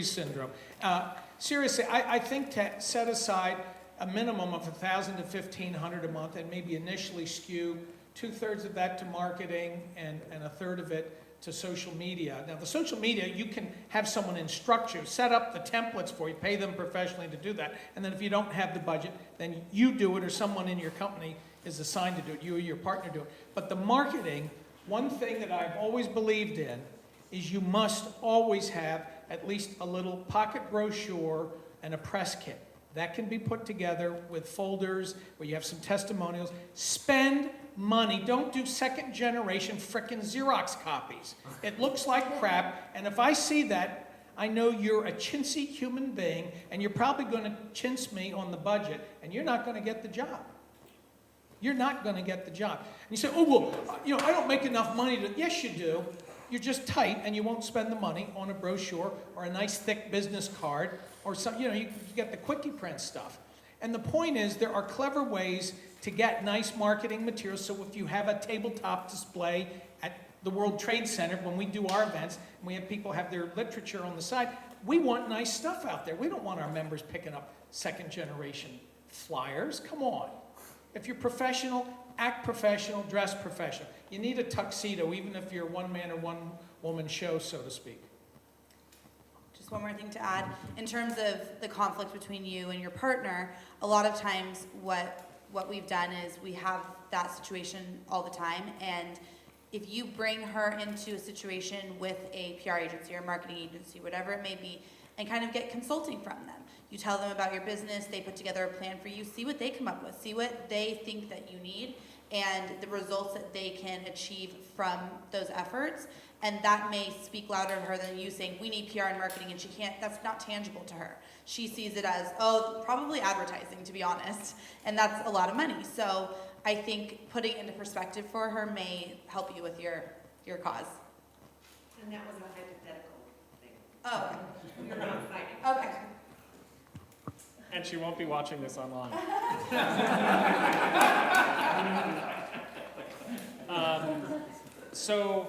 Speaker 5: syndrome. Seriously, I think to set aside a minimum of $1,000 to $1,500 a month, and maybe initially skew 2/3 of that to marketing and 1/3 of it to social media. Now, the social media, you can have someone instruct you, set up the templates for you, pay them professionally to do that, and then if you don't have the budget, then you do it, or someone in your company is assigned to do it, you or your partner do it. But the marketing, one thing that I've always believed in is you must always have at least a little pocket brochure and a press kit. That can be put together with folders where you have some testimonials. Spend money. Don't do second generation frickin' Xerox copies. It looks like crap, and if I see that, I know you're a chintzy human being, and you're probably going to chintz me on the budget, and you're not going to get the job. You're not going to get the job. And you say, oh, well, you know, I don't make enough money to... Yes, you do. You're just tight, and you won't spend the money on a brochure or a nice thick business card or some, you know, you get the quickie print stuff. And the point is, there are clever ways to get nice marketing materials. So if you have a tabletop display at the World Trade Center when we do our events, and we have people have their literature on the side, we want nice stuff out there. We don't want our members picking up second generation flyers. Come on. If you're professional, act professional, dress professional. You need a tuxedo, even if you're a one-man or one-woman show, so to speak.
Speaker 6: Just one more thing to add. In terms of the conflict between you and your partner, a lot of times what we've done is we have that situation all the time, and if you bring her into a situation with a PR agency or marketing agency, whatever it may be, and kind of get consulting from them. You tell them about your business, they put together a plan for you, see what they come up with, see what they think that you need, and the results that they can achieve from those efforts. And that may speak louder to her than you saying, we need PR and marketing, and she can't, that's not tangible to her. She sees it as, oh, probably advertising, to be honest, and that's a lot of money. So I think putting it into perspective for her may help you with your cause.
Speaker 7: And that was a hypothetical thing.
Speaker 6: Oh, okay.
Speaker 7: You're not fighting.
Speaker 6: Okay.
Speaker 1: And she won't be watching this online. So,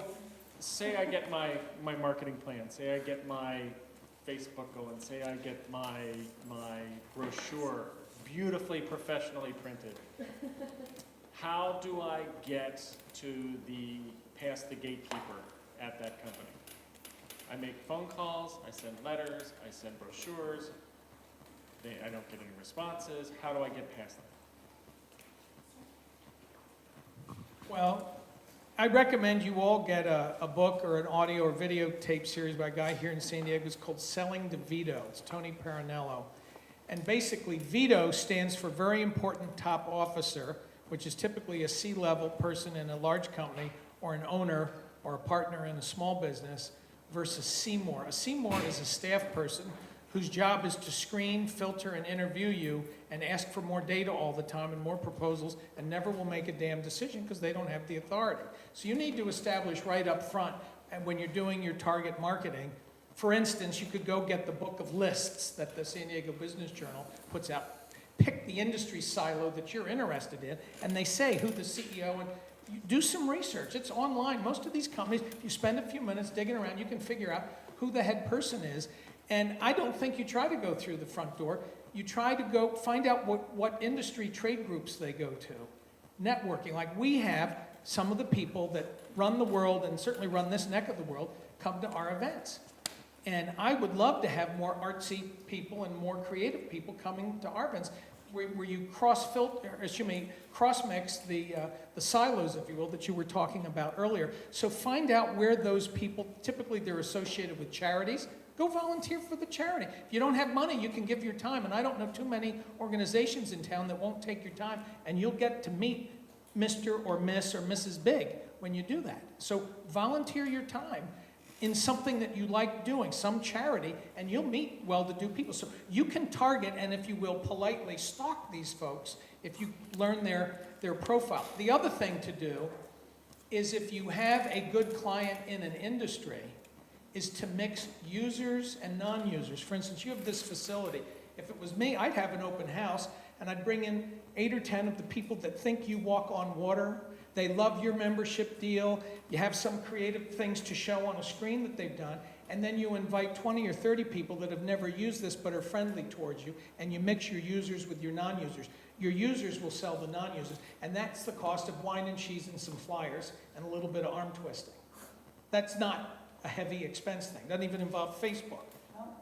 Speaker 1: say I get my marketing plan, say I get my Facebook going, say I get my brochure beautifully professionally printed. How do I get to past the gatekeeper at that company? I make phone calls, I send letters, I send brochures, I don't get any responses. How do I get past that?
Speaker 5: Well, I recommend you all get a book or an audio or videotape series by a guy here in San Diego. It's called Selling to Vito. It's Tony Parinello. And basically, Vito stands for Very Important Top Officer, which is typically a C-level person in a large company or an owner or a partner in a small business, versus Seymour. A Seymour is a staff person whose job is to screen, filter, and interview you and ask for more data all the time and more proposals and never will make a damn decision because they don't have the authority. So you need to establish right up front, and when you're doing your target marketing, for instance, you could go get the book of lists that the San Diego Business Journal puts out. Pick the industry silo that you're interested in, and they say who the CEO, and you do some research. It's online. Most of these companies, if you spend a few minutes digging around, you can figure out who the head person is. And I don't think you try to go through the front door. You try to go find out what industry trade groups they go to. Networking, like we have some of the people that run the world and certainly run this neck of the world come to our events. And I would love to have more artsy people and more creative people coming to our events where you cross-mix the silos, if you will, that you were talking about earlier. So find out where those people, typically they're associated with charities. Go volunteer for the charity. If you don't have money, you can give your time. And I don't know too many organizations in town that won't take your time. And you'll get to meet Mr. or Miss or Mrs. Big when you do that. So volunteer your time in something that you like doing, some charity, and you'll meet well-to-do people. So you can target and, if you will, politely stalk these folks if you learn their profile. The other thing to do is, if you have a good client in an industry, is to mix users and non-users. For instance, you have this facility. If it was me, I'd have an open house, and I'd bring in 8 or 10 of the people that think you walk on water. They love your membership deal. You have some creative things to show on a screen that they've done, and then you invite 20 or 30 people that have never used this but are friendly towards you, and you mix your users with your non-users. Your users will sell the non-users, and that's the cost of wine and cheese and some flyers and a little bit of arm twisting. That's not a heavy expense thing. Doesn't even involve Facebook.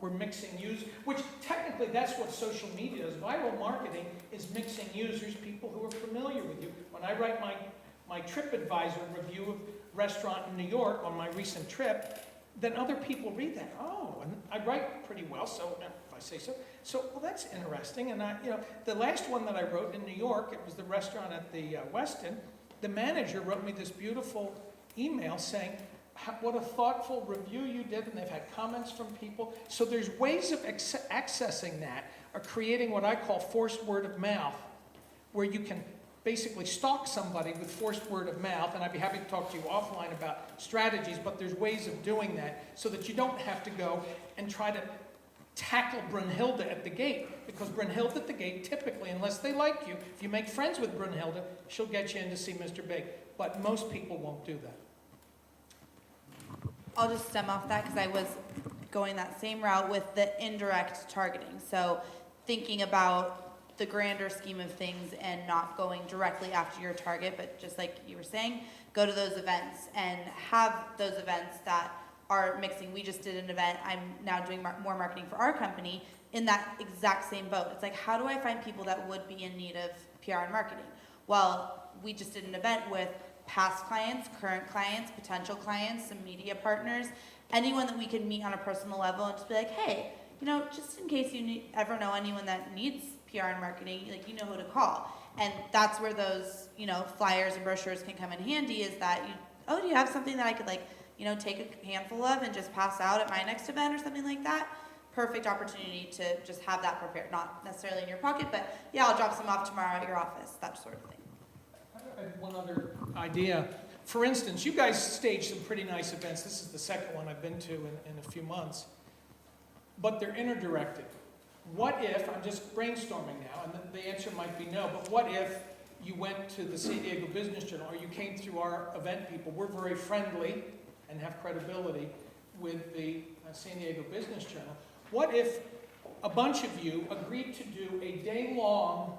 Speaker 5: We're mixing users, which technically that's what social media is. Viral marketing is mixing users, people who are familiar with you. When I write my TripAdvisor review of restaurant in New York on my recent trip, then other people read that. Oh, and I write pretty well, so if I say so. So, well, that's interesting. And the last one that I wrote in New York, it was the restaurant at the Westin. The manager wrote me this beautiful email saying, what a thoughtful review you did, and they've had comments from people. So there's ways of accessing that, or creating what I call forced word of mouth, where you can basically stalk somebody with forced word of mouth, and I'd be happy to talk to you offline about strategies, but there's ways of doing that so that you don't have to go and try to tackle Brunhilde at the gate, because Brunhilde at the gate, typically, unless they like you, if you make friends with Brunhilde, she'll get you in to see Mr. Big, but most people won't do that.
Speaker 6: I'll just stem off that because I was going that same route with the indirect targeting. So thinking about the grander scheme of things and not going directly after your target, but just like you were saying, go to those events and have those events that are mixing. We just did an event. I'm now doing more marketing for our company in that exact same boat. It's like, how do I find people that would be in need of PR and marketing? Well, we just did an event with past clients, current clients, potential clients, some media partners, anyone that we can meet on a personal level and just be like, hey, just in case you ever know anyone that needs PR and marketing, like, you know who to call. And that's where those, flyers and brochures can come in handy, is that do you have something that I could take a handful of and just pass out at my next event or something like that? Perfect opportunity to just have that prepared, not necessarily in your pocket, but yeah, I'll drop some off tomorrow at your office, that sort of thing.
Speaker 5: I have one other idea. For instance, you guys stage some pretty nice events. This is the second one I've been to in a few months. But they're interdirected. What if, I'm just brainstorming now, and the answer might be no, but what if you went to the San Diego Business Journal, or you came through our event people? We're very friendly and have credibility with the San Diego Business Journal. What if a bunch of you agreed to do a day-long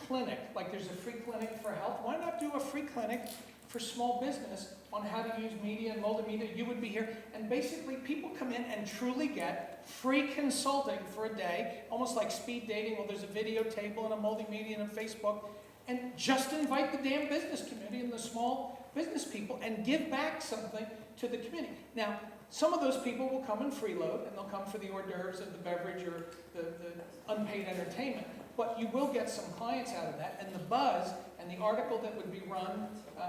Speaker 5: clinic, like there's a free clinic for health? Why not do a free clinic for small business on how to use media and multimedia? You would be here, and basically people come in and truly get free consulting for a day, almost like speed dating. Well, there's a video table and a multimedia and a Facebook, and just invite the damn business community and the small business people and give back something to the community. Now, some of those people will come and freeload, and they'll come for the hors d'oeuvres and the beverage or the unpaid entertainment. But you will get some clients out of that, and the buzz and the article that would be run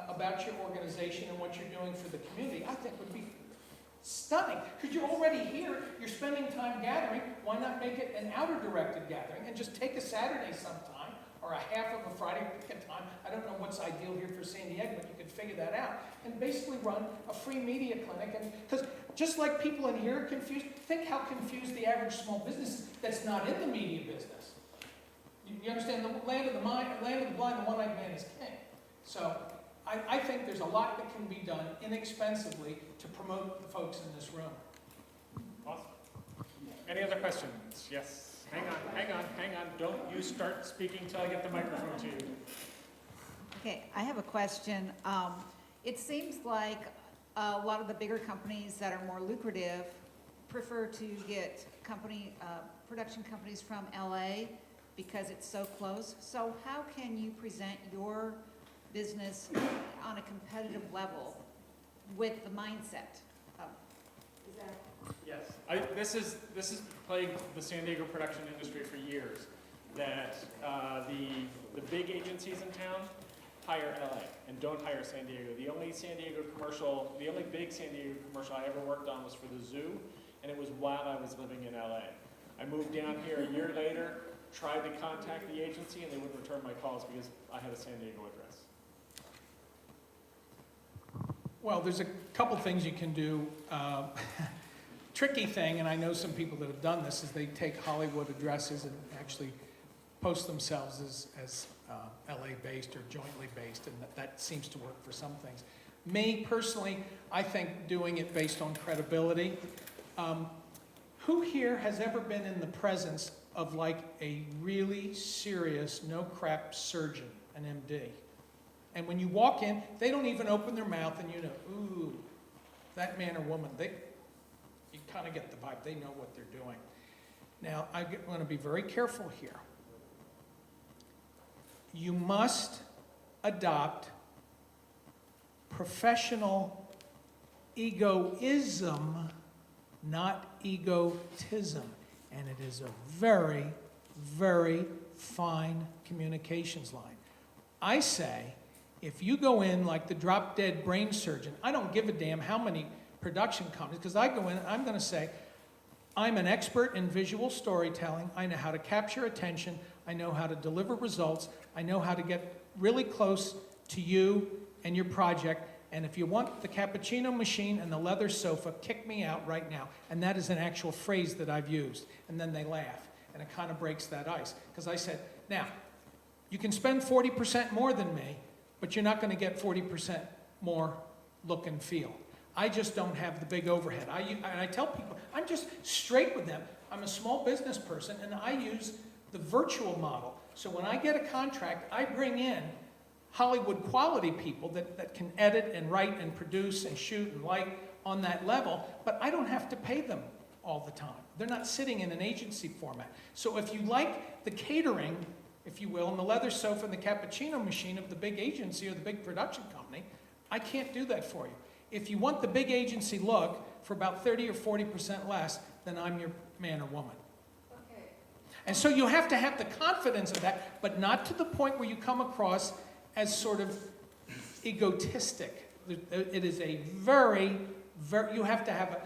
Speaker 5: about your organization and what you're doing for the community, I think would be stunning. Because you're already here, you're spending time gathering, why not make it an outer-directed gathering and just take a Saturday sometime, or a half of a Friday, pick a time. I don't know what's ideal here for San Diego, but you could figure that out. And basically run a free media clinic. And because just like people in here are confused, think how confused the average small business is that's not in the media business. You understand? The land of the blind, the one-eyed man is king. So I think there's a lot that can be done inexpensively to promote the folks in this room.
Speaker 1: Awesome. Any other questions? Yes. Hang on. Don't you start speaking till I get the microphone to you.
Speaker 9: Okay, I have a question. It seems like a lot of the bigger companies that are more lucrative prefer to get production companies from LA because it's so close. So how can you present your business on a competitive level with the mindset of, is that?
Speaker 1: Yes, this is plagued the San Diego production industry for years. That the big agencies in town hire LA and don't hire San Diego. The only big San Diego commercial I ever worked on was for the zoo, and it was while I was living in LA. I moved down here a year later, tried to contact the agency, and they wouldn't return my calls because I had a San Diego address.
Speaker 5: Well, there's a couple things you can do. Tricky thing, and I know some people that have done this, is they take Hollywood addresses and actually post themselves as LA-based or jointly based, and that seems to work for some things. Me, personally, I think doing it based on credibility. Who here has ever been in the presence of like a really serious, no-crap surgeon, an MD? And when you walk in, they don't even open their mouth, and you know, ooh, that man or woman, you kind of get the vibe. They know what they're doing. Now, I want to be very careful here. You must adopt professional egoism, not egotism. And it is a very, very fine communications line. I say, if you go in like the drop-dead brain surgeon, I don't give a damn how many production companies, because I go in and I'm going to say, I'm an expert in visual storytelling. I know how to capture attention. I know how to deliver results. I know how to get really close to you and your project. And if you want the cappuccino machine and the leather sofa, kick me out right now. And that is an actual phrase that I've used. And then they laugh. And it kind of breaks that ice. Because I said, now, you can spend 40% more than me, but you're not going to get 40% more look and feel. I just don't have the big overhead. And I tell people, I'm just straight with them. I'm a small business person, and I use the virtual model. So when I get a contract, I bring in Hollywood quality people that can edit and write and produce and shoot and light on that level, but I don't have to pay them all the time. They're not sitting in an agency format. So if you like the catering, if you will, and the leather sofa and the cappuccino machine of the big agency or the big production company, I can't do that for you. If you want the big agency look for about 30 or 40% less, then I'm your man or woman.
Speaker 9: Okay.
Speaker 5: And so you have to have the confidence of that, but not to the point where you come across as sort of egotistic. It is a very, you have to have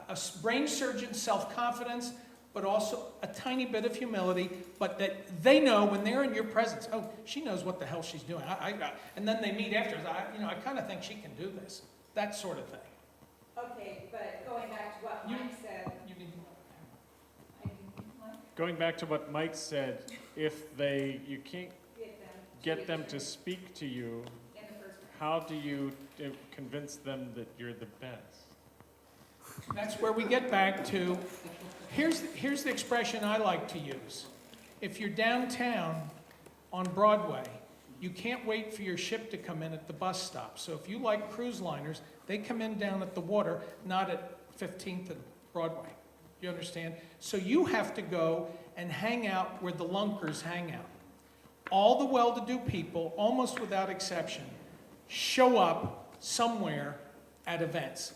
Speaker 5: a brain surgeon self-confidence, but also a tiny bit of humility, but that they know when they're in your presence, oh, she knows what the hell she's doing. And then they meet after, I kind of think she can do this. That sort of thing.
Speaker 9: Okay, but going back to what Mike said,
Speaker 1: Going back to what Mike said, if you can't get them to speak to you,
Speaker 9: in the first place.
Speaker 1: how do you convince them that you're the best?
Speaker 5: That's where we get back to, here's the expression I like to use. If you're downtown on Broadway, you can't wait for your ship to come in at the bus stop. So if you like cruise liners, they come in down at the water, not at 15th and Broadway. You understand? So you have to go and hang out where the lunkers hang out. All the well-to-do people, almost without exception, show up somewhere at events.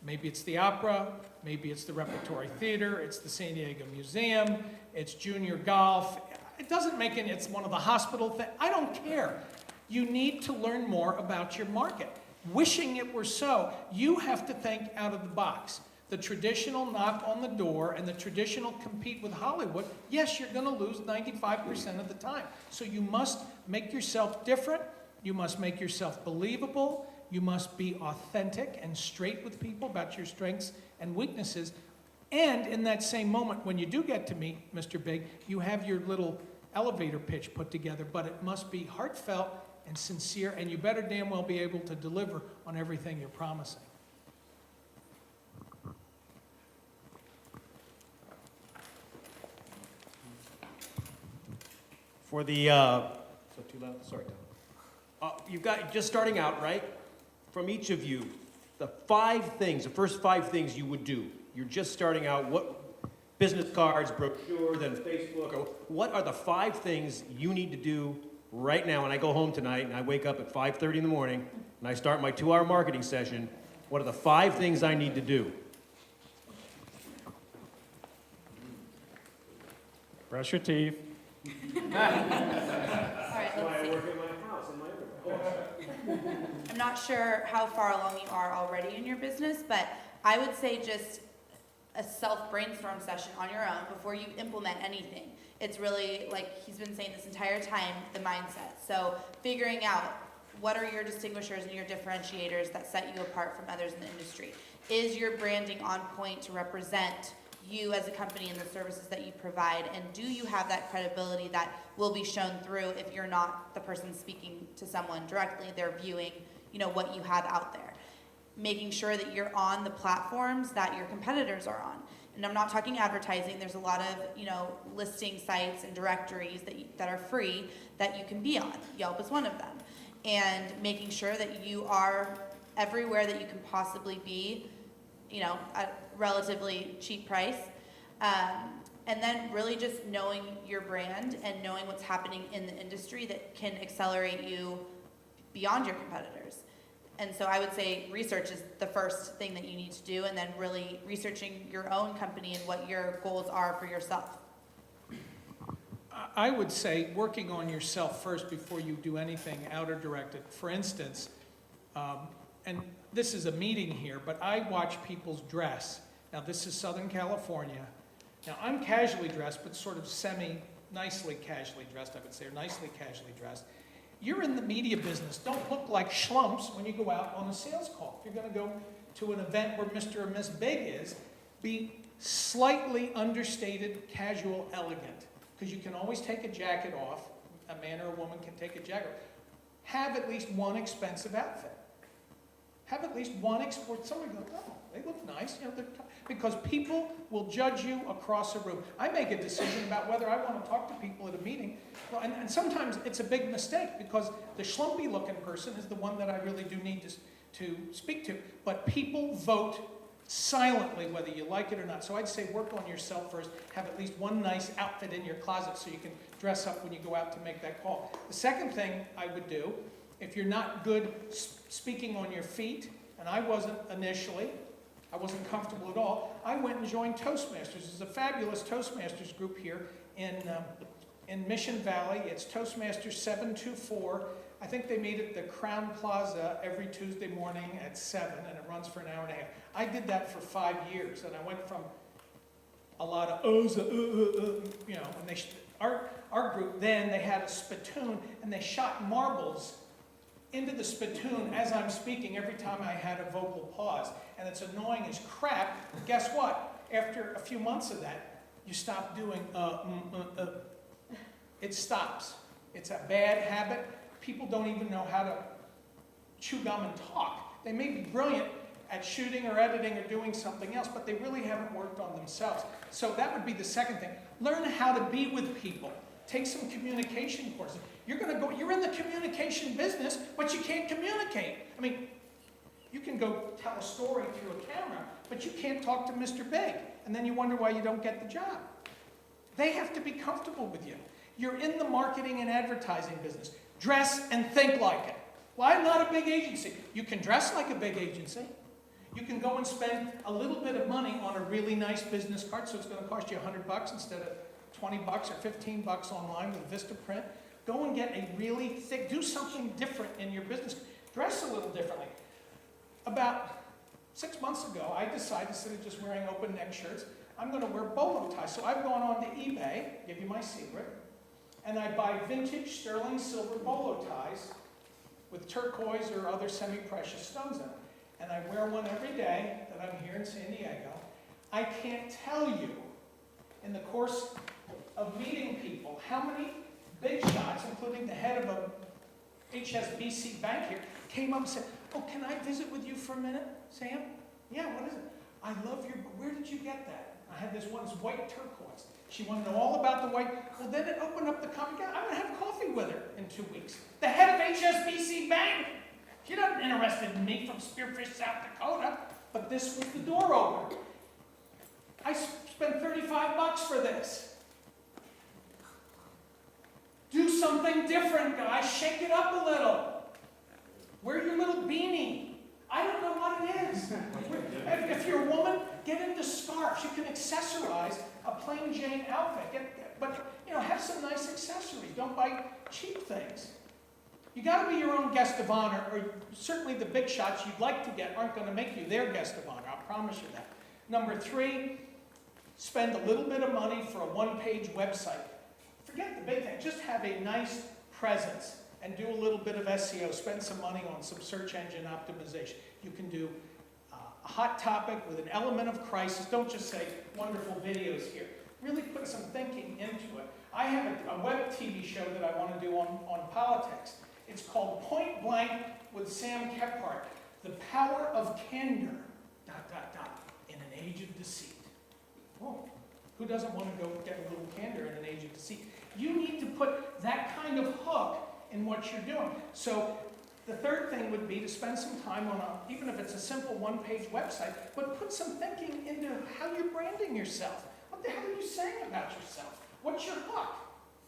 Speaker 5: Maybe it's the opera, maybe it's the Repertory Theater, it's the San Diego Museum, it's junior golf. It doesn't make any, it's one of the hospital things. I don't care. You need to learn more about your market. Wishing it were so, you have to think out of the box. The traditional knock on the door and the traditional compete with Hollywood, yes, you're going to lose 95% of the time. So you must make yourself different. You must make yourself believable. You must be authentic and straight with people about your strengths and weaknesses. And in that same moment, when you do get to meet Mr. Big, you have your little elevator pitch put together, but it must be heartfelt and sincere, and you better damn well be able to deliver on everything you're promising.
Speaker 10: For the, so too loud? Sorry, Tom. You've got, just starting out, right? From each of you, the first 5 things you would do. You're just starting out, what, business cards, brochure, then Facebook, or what are the 5 things you need to do right now when I go home tonight and I wake up at 5:30 in the morning and I start my 2-hour marketing session? What are the 5 things I need to do?
Speaker 1: Brush your teeth.
Speaker 6: All right, let's see.
Speaker 10: work in my house, in my office.
Speaker 6: I'm not sure how far along you are already in your business, but I would say just a self-brainstorm session on your own before you implement anything. It's really, like he's been saying this entire time, the mindset. So figuring out what are your distinguishers and your differentiators that set you apart from others in the industry. Is your branding on point to represent you as a company and the services that you provide, and do you have that credibility that will be shown through if you're not the person speaking to someone directly, they're viewing, what you have out there. Making sure that you're on the platforms that your competitors are on. And I'm not talking advertising, there's a lot of, listing sites and directories that are free that you can be on. Yelp is one of them. And making sure that you are everywhere that you can possibly be, at relatively cheap price. And then really just knowing your brand and knowing what's happening in the industry that can accelerate you beyond your competitors. And so I would say research is the first thing that you need to do, and then really researching your own company and what your goals are for yourself.
Speaker 5: I would say working on yourself first before you do anything outer directed. For instance, and this is a meeting here, but I watch people's dress. Now this is Southern California. Now I'm casually dressed, but sort of nicely casually dressed, I would say, or nicely casually dressed. You're in the media business. Don't look like schlumps when you go out on a sales call. If you're going to go to an event where Mr. or Miss Big is, be slightly understated, casual, elegant. Because you can always take a jacket off. A man or a woman can take a jacket off. Have at least one expensive outfit. Have at least one export. Somebody goes, oh, they look nice. Because people will judge you across a room. I make a decision about whether I want to talk to people at a meeting. Well, and sometimes it's a big mistake because the schlumpy looking person is the one that I really do need to speak to. But people vote silently whether you like it or not. So I'd say work on yourself first. Have at least one nice outfit in your closet so you can dress up when you go out to make that call. The second thing I would do, if you're not good speaking on your feet, and I wasn't initially, I wasn't comfortable at all, I went and joined Toastmasters. There's a fabulous Toastmasters group here in Mission Valley. It's Toastmasters 724. I think they meet at the Crown Plaza every Tuesday morning at 7, and it runs for an hour and a half. I did that for 5 years, and I went from a lot of ohs, you know, and our group, then they had a spittoon, and they shot marbles into the spittoon as I'm speaking every time I had a vocal pause. And it's annoying as crap. Guess what? After a few months of that, you stop doing It stops. It's a bad habit. People don't even know how to chew gum and talk. They may be brilliant at shooting or editing or doing something else, but they really haven't worked on themselves. So that would be the second thing. Learn how to be with people. Take some communication courses. You're in the communication business, but you can't communicate. I mean, you can go tell a story through a camera, but you can't talk to Mr. Big, and then you wonder why you don't get the job. They have to be comfortable with you. You're in the marketing and advertising business. Dress and think like it. Well, I'm not a big agency. You can dress like a big agency. You can go and spend a little bit of money on a really nice business card, so it's going to cost you $100 instead of $20 or $15 online with Vistaprint. Go and get a really thick, do something different in your business. Dress a little differently. About 6 months ago, I decided, instead of just wearing open neck shirts, I'm going to wear bolo ties. So I've gone on to eBay, give you my secret, and I buy vintage sterling silver bolo ties with turquoise or other semi-precious stones in them. And I wear one every day that I'm here in San Diego. I can't tell you, in the course of meeting people, how many big shots, including the head of a HSBC bank here, came up and said, "Oh, can I visit with you for a minute, Sam?" "Yeah, what is it?" "I love your, where did you get that?" I had this one, this white turquoise. She wanted to know all about the white. Well, then it opened up the conversation. I'm going to have coffee with her in 2 weeks. The head of HSBC Bank. She's not interested in me from Spearfish, South Dakota. But this was the door opener. I spent $35 for this. Do something different, guys. Shake it up a little. Wear your little beanie. I don't know what it is. If you're a woman, get into scarves. You can accessorize a plain Jane outfit. But, you know, have some nice accessories. Don't buy cheap things. You got to be your own guest of honor, or certainly the big shots you'd like to get aren't going to make you their guest of honor. I'll promise you that. Number 3, spend a little bit of money for a one-page website. Forget the big thing. Just have a nice presence and do a little bit of SEO. Spend some money on some search engine optimization. You can do a hot topic with an element of crisis. Don't just say wonderful videos here. Really put some thinking into it. I have a web TV show that I want to do on politics. It's called Point Blank with Sam Kephart. The Power of Candor, ... in an age of deceit. Oh, who doesn't want to go get a little candor in an age of deceit? You need to put that kind of hook in what you're doing. So the third thing would be to spend some time on even if it's a simple one-page website, but put some thinking into how you're branding yourself. What the hell are you saying about yourself? What's your hook?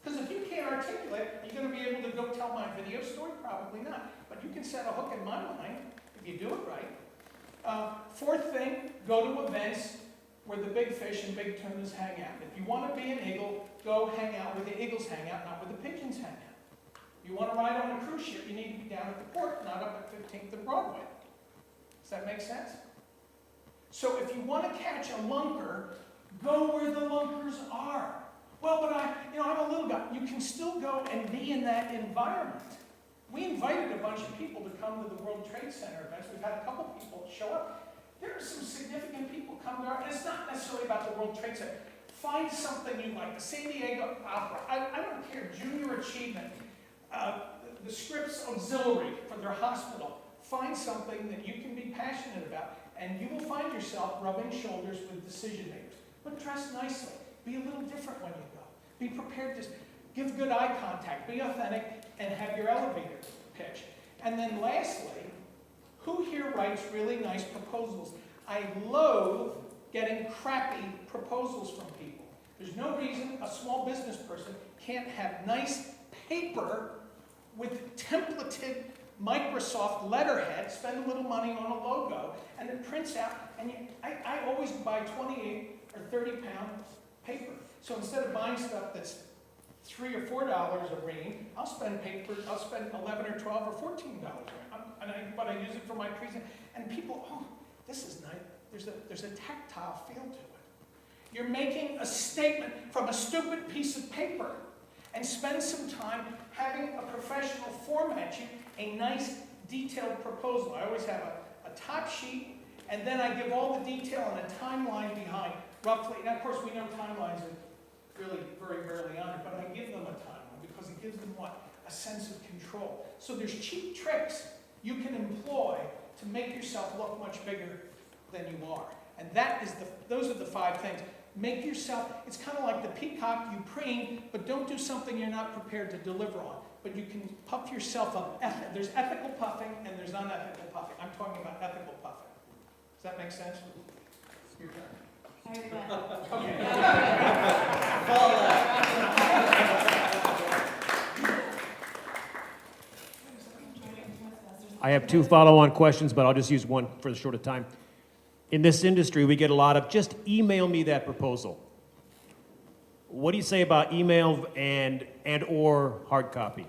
Speaker 5: Because if you can't articulate, are you going to be able to go tell my video story? Probably not. But you can set a hook in my mind if you do it right. Fourth thing, go to events where the big fish and big tunas hang out. If you want to be an eagle, go hang out where the eagles hang out, not where the pigeons hang out. You want to ride on a cruise ship, you need to be down at the port, not up at 15th and Broadway. Does that make sense? So if you want to catch a lunker, go where the lunkers are. Well, but I'm a little guy. You can still go and be in that environment. We invited a bunch of people to come to the World Trade Center events. We've had a couple people show up. There are some significant people come to and it's not necessarily about the World Trade Center. Find something you like. The San Diego Opera. I don't care. Junior Achievement. The Scripps Auxiliary for their hospital. Find something that you can be passionate about, and you will find yourself rubbing shoulders with decision makers. But dress nicely. Be a little different when you go. Be prepared to give good eye contact. Be authentic, and have your elevator pitch. And then lastly, who here writes really nice proposals? I loathe getting crappy proposals from people. There's no reason a small business person can't have nice paper with templated Microsoft letterhead, spend a little money on a logo, and it prints out. And I always buy 28 or 30 pound paper. So instead of buying stuff that's $3 or $4 a ream, I'll spend 11 or 12 or $14 a ream. But I use it for my present. And people, oh, this is nice. There's a tactile feel to it. You're making a statement from a stupid piece of paper, and spend some time having a professional format you a nice detailed proposal. I always have a top sheet, and then I give all the detail and a timeline behind, roughly. And of course, we know timelines are really very rarely honored, but I give them a timeline because it gives them what? A sense of control. So there's cheap tricks you can employ to make yourself look much bigger than you are. And those are the 5 things. Make yourself, it's kind of like the peacock, you preen, but don't do something you're not prepared to deliver on. But you can puff yourself up. There's ethical puffing and there's unethical puffing. I'm talking about ethical puffing. Does that make sense? Your turn. Okay.
Speaker 10: I have 2 follow-on questions, but I'll just use one for the short of time. In this industry, we get a lot of, just email me that proposal. What do you say about email and or hard copy?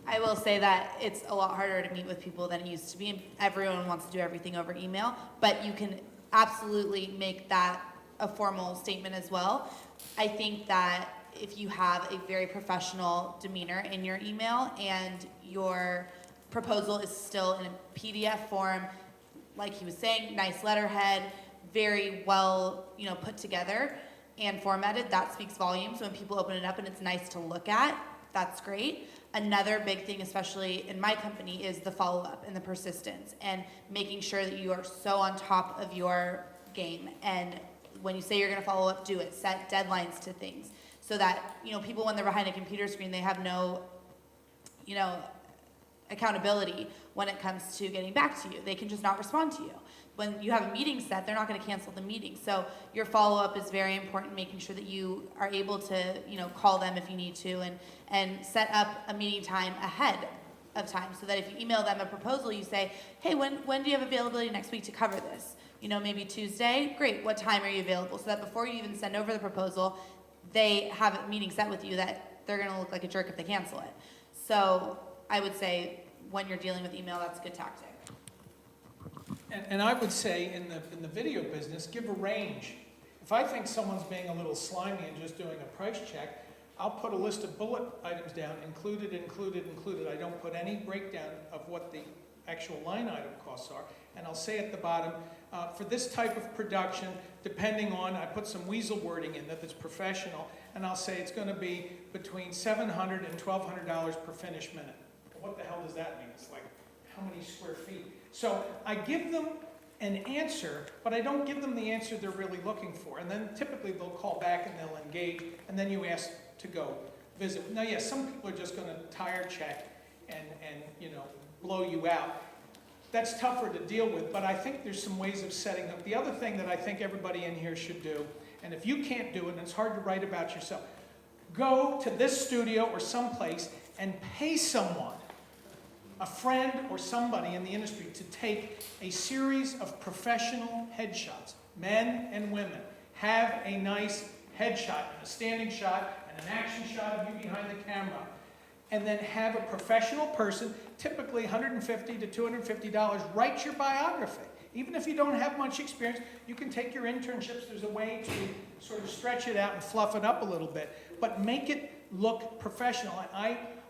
Speaker 6: I will say that it's a lot harder to meet with people than it used to be, and everyone wants to do everything over email, but you can absolutely make that a formal statement as well. I think that if you have a very professional demeanor in your email and your proposal is still in a PDF form, like he was saying, nice letterhead, very well, put together and formatted, that speaks volumes. When people open it up and it's nice to look at, that's great. Another big thing, especially in my company, is the follow-up and the persistence and making sure that you are so on top of your game. And when you say you're going to follow up, do it. Set deadlines to things so that, people, when they're behind a computer screen, they have no, accountability when it comes to getting back to you. They can just not respond to you. When you have a meeting set, they're not going to cancel the meeting. So your follow-up is very important, making sure that you are able to, call them if you need to and set up a meeting time ahead of time so that if you email them a proposal, you say, hey, when do you have availability next week to cover this? Maybe Tuesday? Great, what time are you available? So that before you even send over the proposal, they have a meeting set with you that they're going to look like a jerk if they cancel it. So I would say when you're dealing with email, that's a good tactic.
Speaker 5: And I would say in the video business, give a range. If I think someone's being a little slimy and just doing a price check, I'll put a list of bullet items down, included, included, included. I don't put any breakdown of what the actual line item costs are. And I'll say at the bottom, for this type of production, depending on, I put some weasel wording in that's professional, and I'll say it's going to be between $700 and $1,200 per finished minute. Well, what the hell does that mean? It's like, how many square feet? So I give them an answer, but I don't give them the answer they're really looking for. And then typically they'll call back and they'll engage, and then you ask to go visit. Now, yes, some people are just going to tire check and blow you out. That's tougher to deal with, but I think there's some ways of setting up. The other thing that I think everybody in here should do, and if you can't do it, and it's hard to write about yourself, go to this studio or someplace and pay someone, a friend or somebody in the industry, to take a series of professional headshots, men and women. Have a nice headshot, and a standing shot, and an action shot of you behind the camera. And then have a professional person, typically $150 to $250, write your biography. Even if you don't have much experience, you can take your internships. There's a way to sort of stretch it out and fluff it up a little bit, but make it look professional.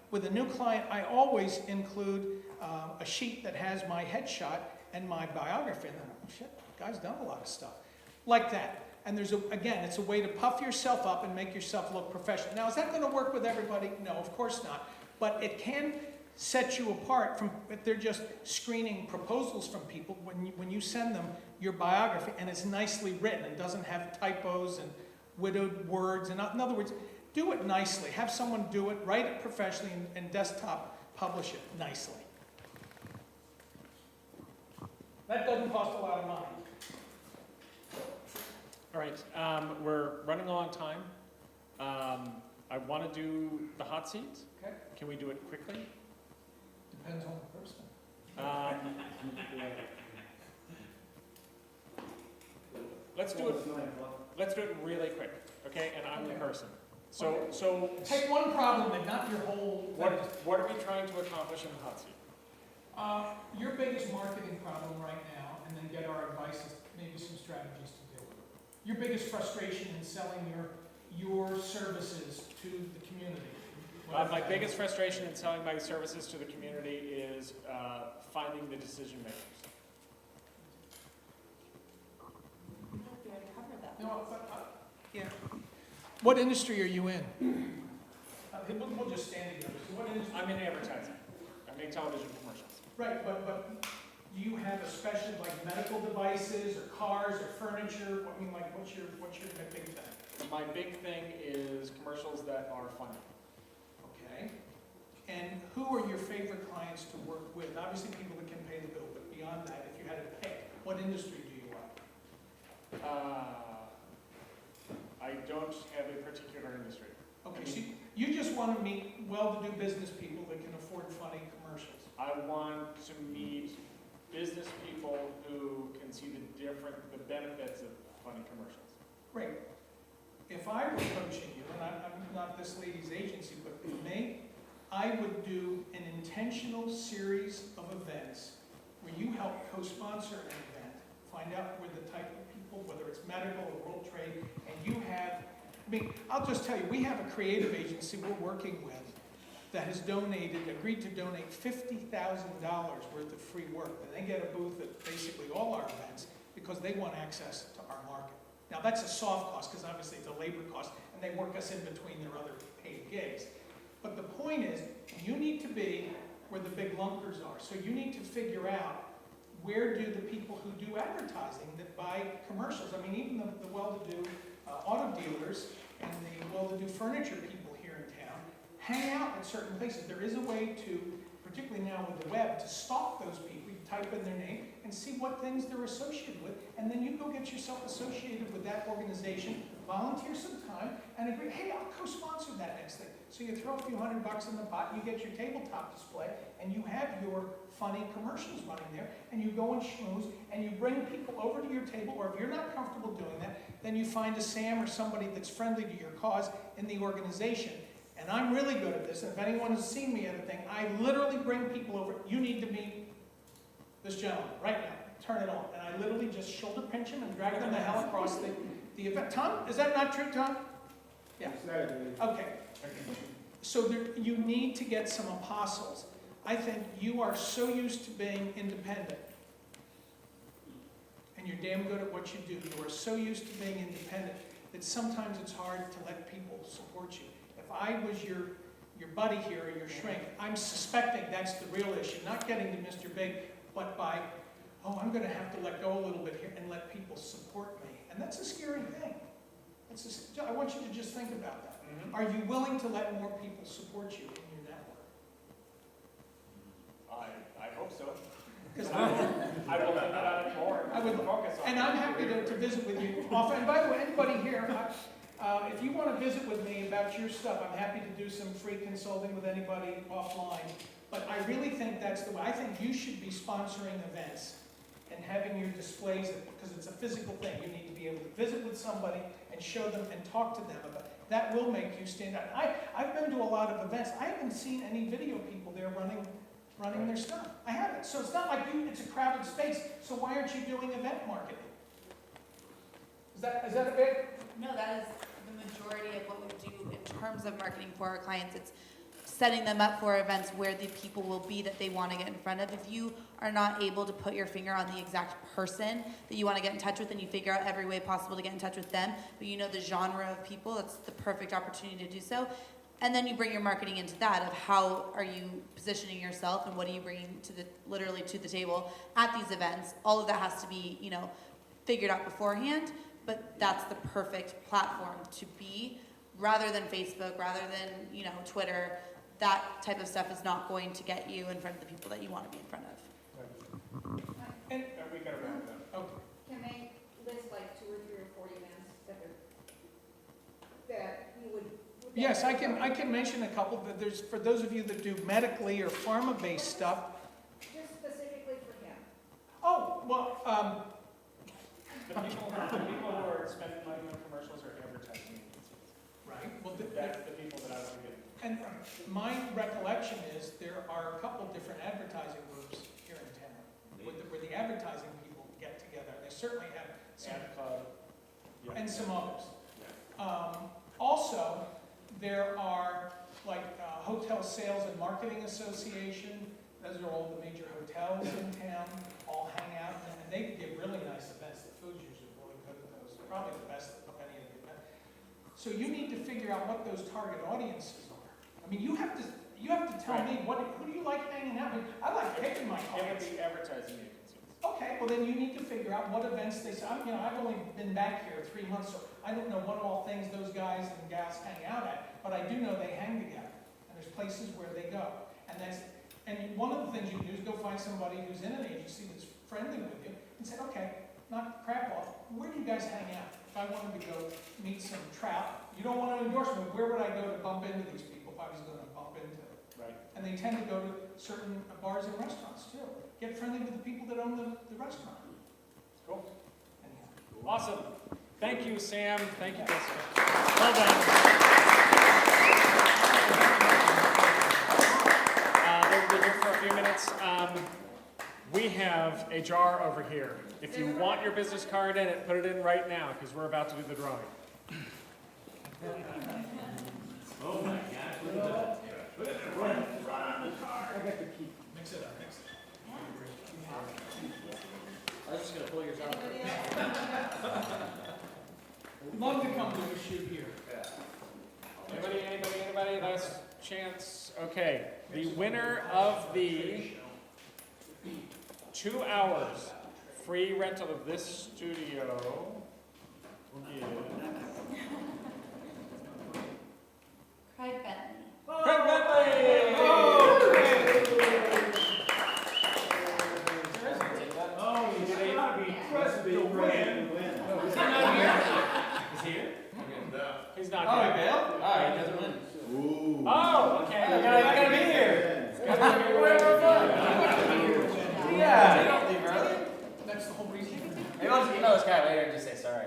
Speaker 5: With a new client, I always include a sheet that has my headshot and my biography. And then, oh shit, the guy's done a lot of stuff. Like that. And again, it's a way to puff yourself up and make yourself look professional. Now, is that going to work with everybody? No, of course not. But it can set you apart from if they're just screening proposals from people when you send them your biography and it's nicely written and doesn't have typos and widowed words. And in other words, do it nicely. Have someone do it, write it professionally, and desktop publish it nicely. That doesn't cost a lot of money.
Speaker 1: All right, we're running low on time. I want to do the hot seat.
Speaker 5: Okay.
Speaker 1: Can we do it quickly?
Speaker 5: Depends on the person.
Speaker 1: let's do it really quick, okay? And I'm the person. So
Speaker 5: Take one problem and not your whole.
Speaker 1: what are we trying to accomplish in the hot seat?
Speaker 5: Your biggest marketing problem right now, and then get our advice, is maybe some strategies to deal with it. Your biggest frustration in selling your services to the community.
Speaker 1: My biggest frustration in selling my services to the community is finding the decision makers.
Speaker 6: We already covered that.
Speaker 5: No, yeah. What industry are you in? We'll just stand together. So what industry?
Speaker 1: I'm in advertising. I make television commercials.
Speaker 5: Right, but do you have a special, like medical devices or cars or furniture? I mean, like, what's your big thing?
Speaker 1: My big thing is commercials that are funny.
Speaker 5: Okay. And who are your favorite clients to work with? Obviously, people that can pay the bill, but beyond that, if you had to pick, what industry do you like?
Speaker 1: I don't have a particular industry.
Speaker 5: Okay, so you just want to meet well-to-do business people that can afford funny commercials.
Speaker 1: I want to meet business people who can see the benefits of funny commercials.
Speaker 5: Great. If I were coaching you, and I'm not this lady's agency, but for me, I would do an intentional series of events where you help co-sponsor an event, find out where the type of people, whether it's medical or world trade, and you have, I mean, I'll just tell you, we have a creative agency we're working with that has agreed to donate $50,000 worth of free work. And they get a booth at basically all our events because they want access to our market. Now that's a soft cost because obviously it's a labor cost and they work us in between their other paid gigs. But the point is, you need to be where the big lumpers are. So you need to figure out where do the people who do advertising that buy commercials, I mean even the well-to-do auto dealers and the well-to-do furniture people here in town, hang out at certain places. There is a way to, particularly now with the web, to stalk those people. You type in their name and see what things they're associated with, and then you go get yourself associated with that organization, volunteer some time, and agree, hey, I'll co-sponsor that next thing. So you throw a few $100 in the pot, you get your tabletop display, and you have your funny commercials running there, and you go and schmooze, and you bring people over to your table, or if you're not comfortable doing that, then you find a Sam or somebody that's friendly to your cause in the organization. And I'm really good at this, and if anyone has seen me at a thing, I literally bring people over, you need to meet this gentleman right now, turn it on. And I literally just shoulder pinch him and drag them the hell across the event. Tom, is that not true, Tom? Yeah. Okay. So you need to get some apostles. I think you are so used to being independent, and you're damn good at what you do. You are so used to being independent that sometimes it's hard to let people support you. If I was your buddy here or your shrink, I'm suspecting that's the real issue. Not getting to Mr. Big, but by, oh, I'm going to have to let go a little bit here and let people support me. And that's a scary thing. I want you to just think about that.
Speaker 1: Mm-hmm.
Speaker 5: Are you willing to let more people support you in your network?
Speaker 1: I hope so.
Speaker 5: Because
Speaker 1: I will think about it more.
Speaker 5: I would
Speaker 1: focus on
Speaker 5: and
Speaker 1: it.
Speaker 5: I'm happy to visit with you often. And by the way, anybody here, if you want to visit with me about your stuff, I'm happy to do some free consulting with anybody offline. But I really think that's the way. I think you should be sponsoring events and having your displays, because it's a physical thing. You need to be able to visit with somebody and show them and talk to them about it. That will make you stand out. I've been to a lot of events. I haven't seen any video people there running their stuff. I haven't. So it's not like it's a crowded space. So why aren't you doing event marketing? Is that a bit?
Speaker 6: No, that is the majority of what we do in terms of marketing for our clients. It's setting them up for events where the people will be that they want to get in front of. If you are not able to put your finger on the exact person that you want to get in touch with, and you figure out every way possible to get in touch with them, but you know the genre of people, that's the perfect opportunity to do so. And then you bring your marketing into that of how are you positioning yourself and what are you bringing literally to the table at these events. All of that has to be, figured out beforehand, but that's the perfect platform to be, rather than Facebook, rather than, Twitter. That type of stuff is not going to get you in front of the people that you want to be in front of.
Speaker 5: And
Speaker 1: we got to wrap it up.
Speaker 5: okay.
Speaker 9: Can they list like 2 or 3 or 4 events that you would?
Speaker 5: Yes, I can mention a couple. That there's, for those of you that do medically or pharma-based stuff.
Speaker 9: Just specifically for him.
Speaker 5: Oh, well,
Speaker 1: The people who are spending money on commercials are advertising agencies.
Speaker 5: Right? Well,
Speaker 1: That's the people that I want to get.
Speaker 5: and my recollection is there are a couple different advertising groups here in town where the advertising people get together. They certainly have some,
Speaker 1: Ad Club. Yeah.
Speaker 5: and some others. Also, there are like Hotel Sales and Marketing Association. Those are all the major hotels in town, all hang out, and they give really nice events. The food's usually really good at those, probably the best of any of the events. So you need to figure out what those target audiences are. I mean, you have to tell me, who do you like hanging out with? I like picking my
Speaker 1: It would
Speaker 5: clients.
Speaker 1: be advertising agencies.
Speaker 5: Okay, well then you need to figure out what events they say. I've only been back here 3 months, so I don't know what all things those guys and gals hang out at, but I do know they hang together. And there's places where they go. And one of the things you can do is go find somebody who's in an agency that's friendly with you and say, okay, knock the crap off. Where do you guys hang out? If I wanted to go meet some trout, you don't want an endorsement, where would I go to bump into these people if I was going to bump into them?
Speaker 1: Right.
Speaker 5: And they tend to go to certain bars and restaurants too. Get friendly with the people that own the restaurant.
Speaker 1: Cool.
Speaker 5: Anyhow.
Speaker 1: Awesome. Thank you, Sam. Thank you, Jessica. Well done. We'll be here for a few minutes. We have a jar over here. If you want your business card in it, put it in right now, because we're about to do the drawing.
Speaker 4: Oh my gosh, look at that.
Speaker 5: Mix it up, mix it
Speaker 3: I was just gonna pull yours out.
Speaker 5: up. Love to come to a shoot here.
Speaker 1: Anybody? Last chance? Okay. The winner of the 2 hours free rental of this studio is
Speaker 6: Craig Bentley.
Speaker 1: Craig Bentley!
Speaker 4: Oh, you gotta be pressed to win.
Speaker 3: Is he not here? Is he here?
Speaker 1: He's not
Speaker 3: Oh,
Speaker 1: here.
Speaker 3: he bailed? All right, he doesn't win.
Speaker 2: Ooh.
Speaker 1: Oh, okay.
Speaker 3: I gotta be here.
Speaker 1: Gotta be here.
Speaker 3: Yeah. You don't leave early.
Speaker 5: That's the whole reason.
Speaker 3: Maybe I'll just email this guy later and just say sorry.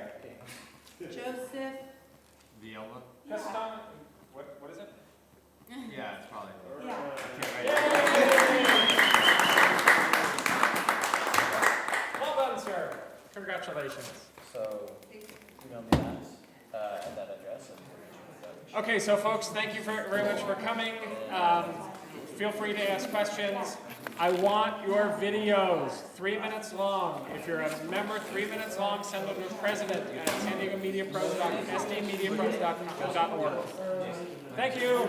Speaker 6: Joseph.
Speaker 11: Viola?
Speaker 1: Gaston, what is it?
Speaker 11: Yeah, it's probably.
Speaker 6: Yeah.
Speaker 1: Well done, sir. Congratulations.
Speaker 3: So, email me that at that address.
Speaker 1: Okay, so folks, thank you very much for coming. Feel free to ask questions. I want your videos 3 minutes long. If you're a member, 3 minutes long, send them to the president at SDMediaPros.org. Thank you.